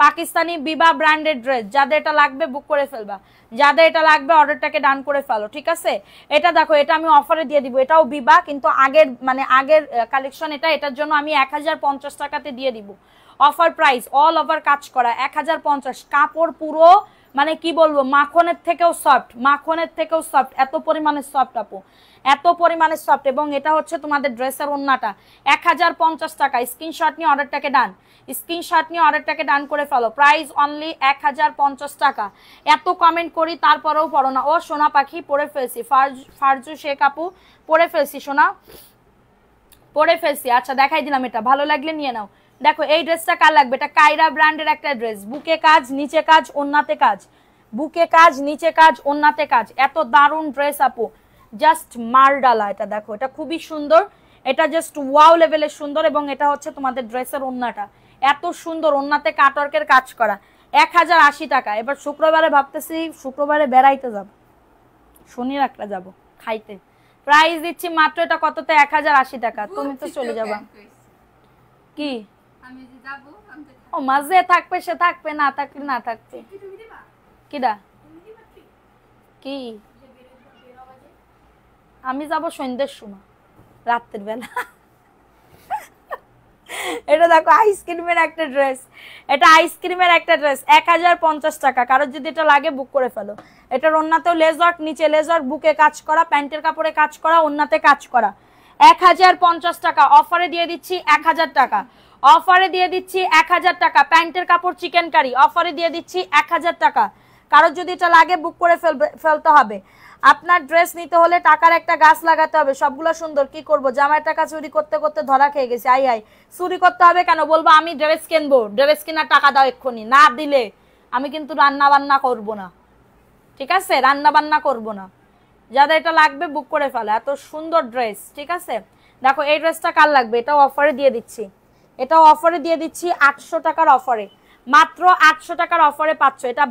পাকিস্তানি বিবা ব্র্যান্ডেড ড্রেস। যাদের এটা লাগবে বুক করে ফেলবা, যাদের এটা লাগবে অর্ডারটাকে ডান করে ফেলো, ঠিক আছে। এটা দেখো, এটা আমি অফারে দিয়ে দিব, এটাও বিবা, কিন্তু আগের মানে আগের কালেকশন এটা, এটার জন্য আমি 1050 টাকাতে দিয়ে দিব। অফার প্রাইস, অল ওভার কাজ করা 1050। কাপড় পুরো মানে কি বলবো, মাখনের থেকেও সফট, মাখনের থেকেও সফট, এত পরিমাণে সফট আপু, এত পরিমাণে সফট। এবং এটা হচ্ছে তোমাদের ড্রেসের ওন্নাটা। 1050 টাকা। স্ক্রিনশট নিয়ে অর্ডারটাকে ডান, স্ক্রিনশট নিয়ে অর্ডারটাকে ডান করে ফেলো। প্রাইস অনলি 1050 টাকা। এত কমেন্ট করি তারপরেও পড়ো না। ও সোনা পাখি পরে ফেলছি, ফারজু শেখ আপু পরে ফেলছি, সোনা পরে ফেলছি। আচ্ছা দেখাই দিলাম, এটা ভালো লাগলে নিয়ে নাও। দেখো এই ড্রেসটা কার লাগবে, এটা কায়রা ব্র্যান্ডের একটা ড্রেস, বুকে কাজ, নিচে কাজ, ওন্নাতে কাজ, বুকে কাজ, নিচে কাজ, ওন্নাতে কাজ। এত দারুণ ড্রেস আপু, জাস্ট মারডালা। এটা দেখো, এটা খুবই সুন্দর, এটা জাস্ট ওয়াও লেভেলের সুন্দর। এবং এটা হচ্ছে তোমাদের ড্রেসের ওন্নাটা, এত সুন্দর, ওন্নাতে কাটওয়ার্কের কাজ করা। 1080 টাকা। এবার শুক্রবারে ভাবতেছি শুক্রবারে বেড়াইতে যাব, শনির একটা যাব খাইতে, প্রাইস দিচ্ছি মাত্র এটা কততে 1080 টাকা। তুমি তো চলে যাবা কি আমি যে যাব আমি তো ও মাঝে থাকবে সে থাকবে না থাকলে না থাকবে কি তুমি দিবা কিডা তুমি দিবা কি যে বের আওয়াজে আমি যাব সন্ধ্যের সময় রাতের বেলা এটা দেখো আইসক্রিমের একটা ড্রেস, এটা আইসক্রিমের একটা ড্রেস 1050 টাকা। কারোর যদি এটা লাগে বুক করে ফেলো। এটার ওন্নাতেও লেস ওয়ার্ক, নিচে লেস ওয়ার্ক, বুকে কাজ করা, প্যান্টের কাপড়ে কাজ করা, ওন্নাতে কাজ করা। 1050 টাকা অফারে দিয়ে দিচ্ছি 1000 টাকা, অফারে দিয়ে দিচ্ছি 1000 টাকা। প্যান্টের কাপড় চিকেন কারি অফারে দিয়ে দিচ্ছি 1000 টাকা। কারোর যদি এটা লাগে বুক করে ফেলতে হবে। আপনার ড্রেস নিতে হলে টাকার একটা গাছ লাগাতে হবে। সবগুলো সুন্দর, কি করব জামাইয়ের টাকা চুরি করতে করতে ধরা খেয়ে গেছে। আই আই চুরি করতে হবে কেন, বলবো আমি ড্রেস কিনবো, ড্রেস কেনার টাকা দাও এক্ষুনি, না দিলে আমি কিন্তু রান্না বান্না করব না, ঠিক আছে? রান্না বান্না করব না। যাদের এটা লাগবে বুক করে ফেলে, এত সুন্দর ড্রেস, ঠিক আছে? দেখো এই ড্রেসটা কার লাগবে, এটাও অফারে দিয়ে দিচ্ছি, এটাও অফারে দিয়ে দিচ্ছি 800 টাকার অফারে, মাত্র 800 টাকার অফারে পাচ্ছ। এটা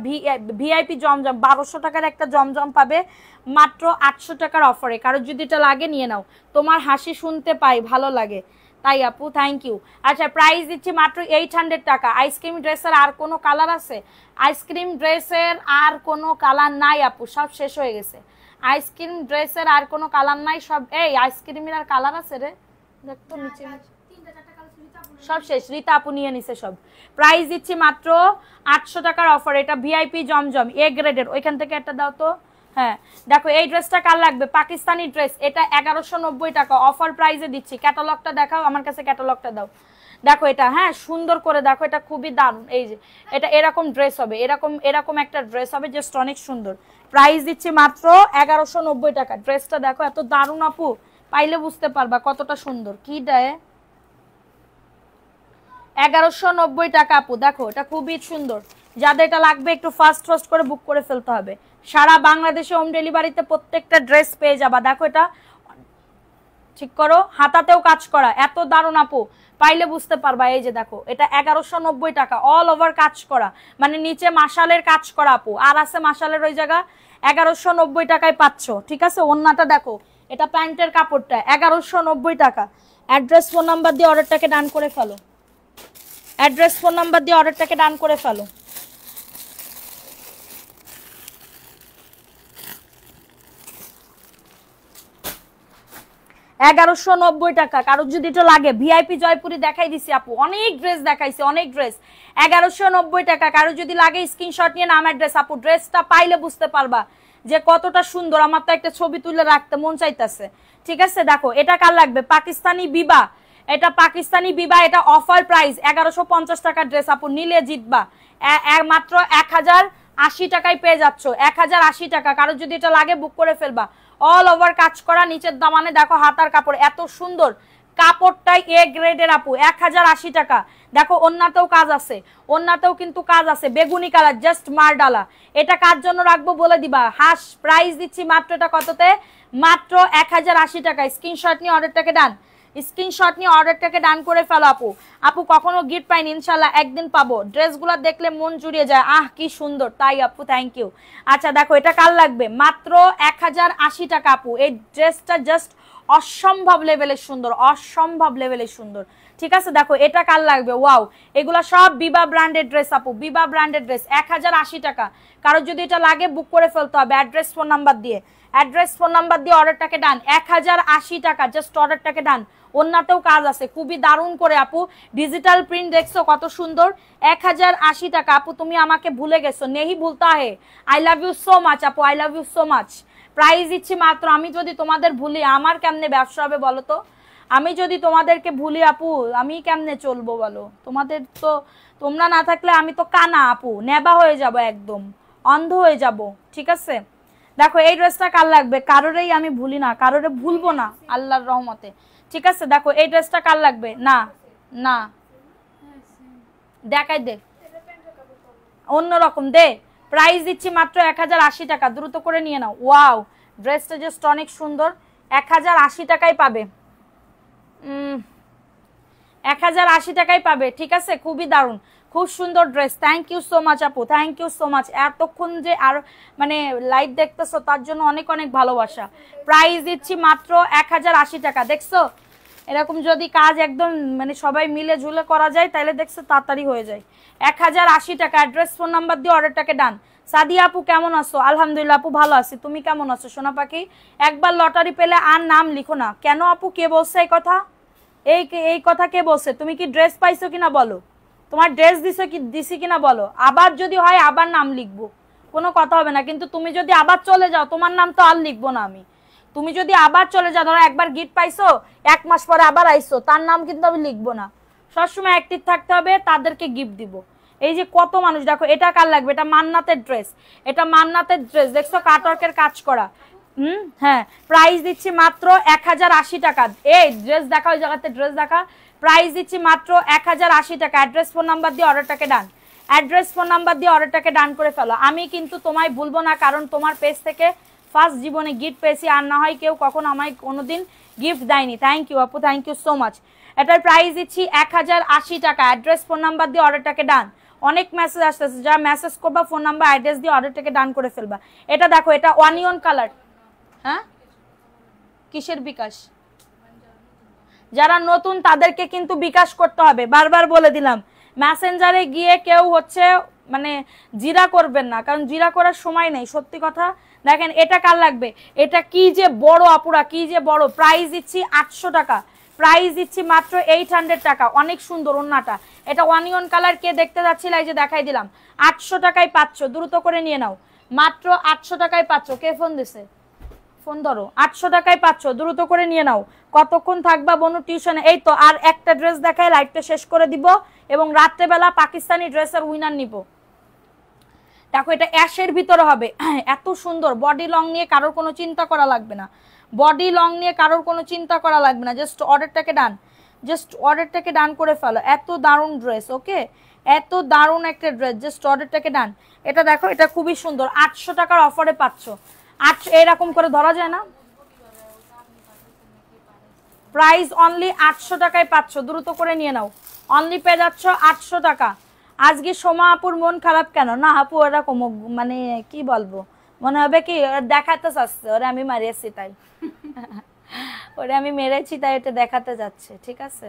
ভিআইপি জমজম 1200 টাকার একটা জমজম পাবে মাত্র 800 টাকার অফারে। কারো যদি এটা লাগে নিয়ে নাও, তোমার হাসি শুনতে পাই ভালো লাগে তাই আপু, থ্যাংক ইউ। আচ্ছা প্রাইস দিচ্ছি মাত্র 800 টাকা। আইসক্রিম ড্রেসের আর কোনো কালার আছে? আইসক্রিম ড্রেসের আর কোনো কালার নাই আপু, সব শেষ হয়ে গেছে। আইসক্রিম ড্রেসের আর কোনো কালার নাই, সব এই আইসক্রিমের আর কালার আছে রে, দেখতো নিচে সব শেষ, রীতা আপু নিয়ে নিছে সব। প্রাইস দিচ্ছি মাত্র 800 টাকার অফার। এটা ভিআইপি জমজম এ গ্রেডের, ওইখান থেকে একটা দাও তো। হ্যাঁ দেখো এই ড্রেসটা কার লাগবে, পাকিস্তানি ড্রেস, এটা 1190 টাকা অফার প্রাইসে দিচ্ছি। ক্যাটালগটা দেখাও, আমার কাছে ক্যাটালগটা দাও। দেখো এটা, হ্যাঁ সুন্দর করে দেখো, এটা খুবই দারুণ। এই যে এটা এরকম ড্রেস হবে, এরকম একটা ড্রেস হবে, জাস্ট অনেক সুন্দর। প্রাইস দিচ্ছি মাত্র 1190 টাকা। ড্রেসটা দেখো এত দারুণ আপু, পাইলে বুঝতে পারবা কতটা সুন্দর। কি দেয় 1190 টাকা আপু, দেখো এটা খুবই সুন্দর। যাদের এটা লাগবে একটু ফাস্ট করে বুক করে ফেলতে হবে। সারা বাংলাদেশে হোম ডেলিভারিতে প্রত্যেকটা ড্রেস পেয়ে যাবা। দেখো এটা ঠিক করো, হাতাতেও কাজ করা, এত দারুণ আপু, পাইলে বুঝতে পারবা। এই যে দেখো এটা 1190 টাকা, অল ওভার কাজ করা, মানে নিচে মাশালের কাজ করা আপু, আর আছে মাশালের ওই জায়গা। 1190 টাকায় পাচ্ছ, ঠিক আছে? ওন্নাটা দেখো, এটা প্যান্টের কাপড়টা 1190 টাকা। অ্যাড্রেস ফোন নাম্বার দিয়ে অর্ডারটাকে ডান করে ফেলো, অ্যাড্রেস ফোন নাম্বার দিয়ে অর্ডারটাকে ডান করে ফেলো। $1190 টাকা। কারোর যদি এটা লাগে, ভিআইপি জয়পুরি দেখাই দিছি আপু, অনেক ড্রেস দেখাইছি, অনেক ড্রেস। 1190 টাকা। কারোর যদি লাগে স্ক্রিনশট নিয়ে নাম অ্যাড্রেস, আপু ড্রেসটা পাইলে বুঝতে পারবা যে কতটা সুন্দর। আমার তো একটা ছবি তুলে রাখতে মন চাইতেছে, ঠিক আছে? দেখো এটা কার লাগবে, পাকিস্তানি বিবা, এটা পাকিস্তানি বিবা, এটা অফার প্রাইস 1150 টাকার ড্রেস আপু, নিলে জিতবা। মাত্র 1080 টাকায় পেয়ে যাচ্ছ, 1080 টাকা। কারোর যদি এটা লাগে বুক করে ফেলবা। অল ওভার কাজ করা, নিচের দামানে দেখো হাতার কাপড় এত সুন্দর, কাপড়টাই এ গ্রেডের আপু, 1080 টাকা। দেখো ওন্নাতেও কাজ আছে, ওন্নাতেও কিন্তু কাজ আছে, বেগুনি কালার, জাস্ট মারডালা। এটা কার জন্য রাখবো বলে দিবা। হাস প্রাইস দিচ্ছি মাত্র, এটা কততে, মাত্র 1080 টাকা। স্ক্রিনশট নিয়ে অর্ডারটাকে ডান, স্ক্রিনশট নিয়ে অর্ডারটাকে ডান করে ফেলো আপু। আপু কখনো গিফট পাইনি, ইনশাল্লাহ একদিন পাবো। ড্রেসগুলো দেখলে মন জুড়িয়ে যায়, আহ কি সুন্দর, তাই আপু থ্যাংক ইউ। আচ্ছা দেখো এটা কার লাগবে, মাত্র 1080 টাকা আপু। এই ড্রেসটা জাস্ট অসম্ভব লেভেলের সুন্দর, অসম্ভব লেভেলের সুন্দর, ঠিক আছে? দেখো এটা কার লাগবে, ওয়াও, এগুলা সব বিবা ব্র্যান্ডেড ড্রেস আপু, বিবা ব্র্যান্ডেড ড্রেস, 1080 টাকা। কারোর যদি এটা লাগে বুক করে ফেলতে হবে অ্যাড্রেস ফোন নাম্বার দিয়ে, অ্যাড্রেস ফোন নাম্বার দিয়ে অর্ডারটাকে ডান। 1080 টাকা, জাস্ট অর্ডারটাকে ডান। ওন্নাতেও কাজ আছে খুবই দারুণ করে আপু, ডিজিটাল প্রিন্ট দেখছো কত সুন্দর। 1080 টাকা আপু, তুমি আমাকে ভুলে গেছো, নেহি ভুলতা হে। I love you so much আপু, I love you so much. Price দিচ্ছি মাত্র, আমি যদি তোমাদের ভুলি আমার কেমনে ব্যবসা হবে বলো তো? আমি যদি তোমাদেরকে ভুলি আপু, আমি কেমনে চলবো বলো? তোমাদের তো, তোমরা না থাকলে আমি তো কানা আপু, নেবা হয়ে যাব, একদম অন্ধ হয়ে যাব, ঠিক আছে? দেখো এই ড্রেসটা কার লাগবে, কারোরেই আমি ভুলি না, কারোরে ভুলবো না আল্লাহর রহমতে, ঠিক আছে? দেখো এই ড্রেসটা কার লাগবে, না না দেখাই দে, অন্যরকম দে। প্রাইস দিচ্ছি মাত্র 1080 টাকা, দ্রুত করে নিয়ে নাও। ওয়াও, ড্রেসটা জাস্ট অনেক সুন্দর, 1080 টাকায় পাবে। 1080 টাকায় পাবে, ঠিক আছে? খুবই দারুণ, খুব সুন্দর dress, thank you so much আপু, থ্যাংক ইউ সো মাচ। এতক্ষণ যে আর মানে লাইভ দেখতেছো তার জন্য অনেক অনেক ভালোবাসা। প্রাইস দিচ্ছি মাত্র 1080 টাকা। দেখছো এরকম যদি কাজ একদম মানে সবাই মিলে ঝুলে করা যায় তাহলে দেখছো তাড়াতাড়ি হয়ে যায়। 1080 টাকা। অ্যাড্রেস ফোন নাম্বার দিয়ে অর্ডারটাকে ডান। সাদিয়া আপু কেমন আছো? আলহামদুলিল্লাহ আপু ভালো আছি, তুমি কেমন আছো সোনা পাখি? একবার লটারি পেলে আর নাম লিখো না কেন আপু? কে বলছে এই কথা? এই কথা কে বলছে? তুমি কি ড্রেস পাইছো কিনা বলো, তোমার ড্রেস দিছি কিনা বলো। আবার যদি হয় আবার নাম লিখবো, কোনো কথা হবে না। কিন্তু তুমি যদি আবার চলে যাও তোমার নাম তো আর লিখবো না আমি। তুমি যদি আবার চলে যাও, ধরো একবার গিফট পাইছো 1 মাস পরে আবার আইছো, তার নাম কিন্তু আমি লিখবো না। সবসময় অ্যাক্টিভ থাকতে হবে, তাদেরকে গিফট দিব। এই যে কত মানুষ, দেখো এটা কার লাগবে? এটা মান্নাতের ড্রেস, এটা মান্নাতের ড্রেস, দেখছো কাটওয়ার্কের কাজ করা। হ্যাঁ, প্রাইস দিচ্ছি মাত্র 1080 টাকা। এই ড্রেস দেখা, ওই জায়গাতে ড্রেস দেখা। প্রাইস দিচ্ছি মাত্র 1080 টাকা। অ্যাড্রেস ফোন নাম্বার দিয়ে অর্ডারটাকে ডান। অ্যাড্রেস ফোন নাম্বার দিয়ে অর্ডারটাকে ডান করে ফেলো। আমি কিন্তু তোমায় ভুলবো না, কারণ তোমার পেজ থেকে ফার্স্ট জীবনে গিফট পেয়েছি, আর না হয় কেউ কখনো আমায় কোনোদিন গিফট দেয়নি। থ্যাংক ইউ আপু, থ্যাংক ইউ সো মাচ। এটার প্রাইস দিচ্ছি 1080 টাকা। অ্যাড্রেস ফোন নাম্বার দিয়ে অর্ডারটাকে ডান। অনেক মেসেজ আসতেছে, যারা মেসেজ করবা ফোন নাম্বার অ্যাড্রেস দিয়ে অর্ডারটাকে ডান করে ফেলবা। এটা দেখো, এটা অনিয়ন কালার। হ্যাঁ, কিসের বিকাশ? যারা নতুন তাদেরকে কিন্তু বিকাশ করতে হবে, বারবার বলে দিলাম। মেসেঞ্জারে গিয়ে কেউ হচ্ছে মানে জিরা করবেন না, কারণ জিরা করার সময় নেই, সত্যি কথা। দেখেন এটা কার লাগবে? এটা কি যে বড় আপুরা, কি যে বড়। প্রাইস দিচ্ছি 800 টাকা। প্রাইস দিচ্ছি মাত্র 800 টাকা। অনেক সুন্দর ওন্নাটা। এটা অনিয়ন কালার, কে দেখতে যাচ্ছিল এই যে দেখাই দিলাম। 800 টাকায় পাচ্ছ, দ্রুত করে নিয়ে নাও। মাত্র 800 টাকায় পাচ্ছ। কে ফোন দিছে? ফোন ধরো। 800 টাকায় পাচ্ছ, দ্রুত করে নিয়ে নাও। কতক্ষণ থাকবা বনু টিউশনে? এই তো আর একটা ড্রেস দেখায় লাইভটা শেষ করে দিব, এবং রাত্রেবেলা পাকিস্তানি ড্রেসের উইনার নিব। দেখো এটা অ্যাশের ভিতরে হবে, এত সুন্দর। বডি লং নিয়ে কারোর কোনো চিন্তা করা লাগবে না, বডি লং নিয়ে কারোর কোনো চিন্তা করা লাগবে না। জাস্ট অর্ডারটাকে ডান, জাস্ট অর্ডারটাকে ডান করে ফেলো। এত দারুণ ড্রেস, ওকে, এত দারুণ একটা ড্রেস, জাস্ট অর্ডারটাকে ডান। এটা দেখো, এটা খুবই সুন্দর। 800 টাকার অফারে পাচ্ছ। 800 এরকম করে ধরা যায় না। প্রাইস অনলি 800 টাকায় পাচ্ছ, দ্রুত করে নিয়ে নাও। অনলি পেয়ে যাচ্ছ 800 টাকা। আজকে সোমা আপুর মন খারাপ কেন? না আপু এরকম মানে কি বলবো, মনে হবে কি দেখাতে চাচ্ছে ওরে আমি মারিয়েছি তাই, ওরে আমি মেরেছি তাই এটা দেখাতে যাচ্ছে, ঠিক আছে।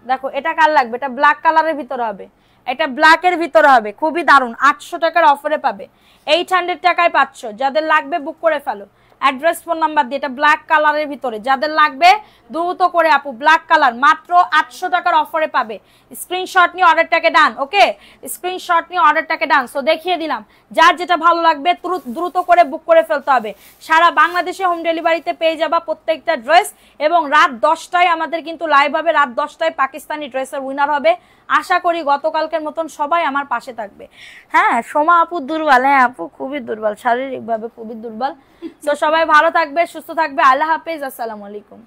দেখো এটা কার লাগবে? এটা ব্ল্যাক কালারের ভিতরে হবে, এটা ব্ল্যাকের ভিতরে হবে, খুবই দারুণ। 800 টাকার অফারে পাবে, 800 টাকায় পাচ্ছ। যাদের লাগবে বুক করে ফেলো। অ্যাড্রেস ফোন নাম্বার দিয়ে, এটা ব্ল্যাক কালারের ভিতরে, যাদের লাগবে দ্রুত করে আপু। ব্ল্যাক কালার, মাত্র 800 টাকার অফারে পাবে। স্ক্রিনশট নিয়ে অর্ডারটাকে ডান, ওকে, স্ক্রিনশট নিয়ে অর্ডারটাকে ডান। সো দেখিয়ে দিলাম, যার যেটা ভালো লাগবে দ্রুত করে বুক করে ফেলতে হবে। সারা বাংলাদেশে হোম ডেলিভারিতে পেয়ে যাবা প্রত্যেকটা ড্রেস। এবং রাত 10টায় আমাদের কিন্তু লাইভ হবে, রাত 10টায় পাকিস্তানি ড্রেসের উইনার হবে। আশা করি গতকালকের মতন সবাই আমার পাশে থাকবে। হ্যাঁ, সোমা আপু দুর্বল, হ্যাঁ আপু খুবই দুর্বল, শারীরিকভাবে খুবই দুর্বল। তো সবাই ভালো থাকবে, সুস্থ থাকবে। আল্লাহ হাফেজ, আসসালামু আলাইকুম।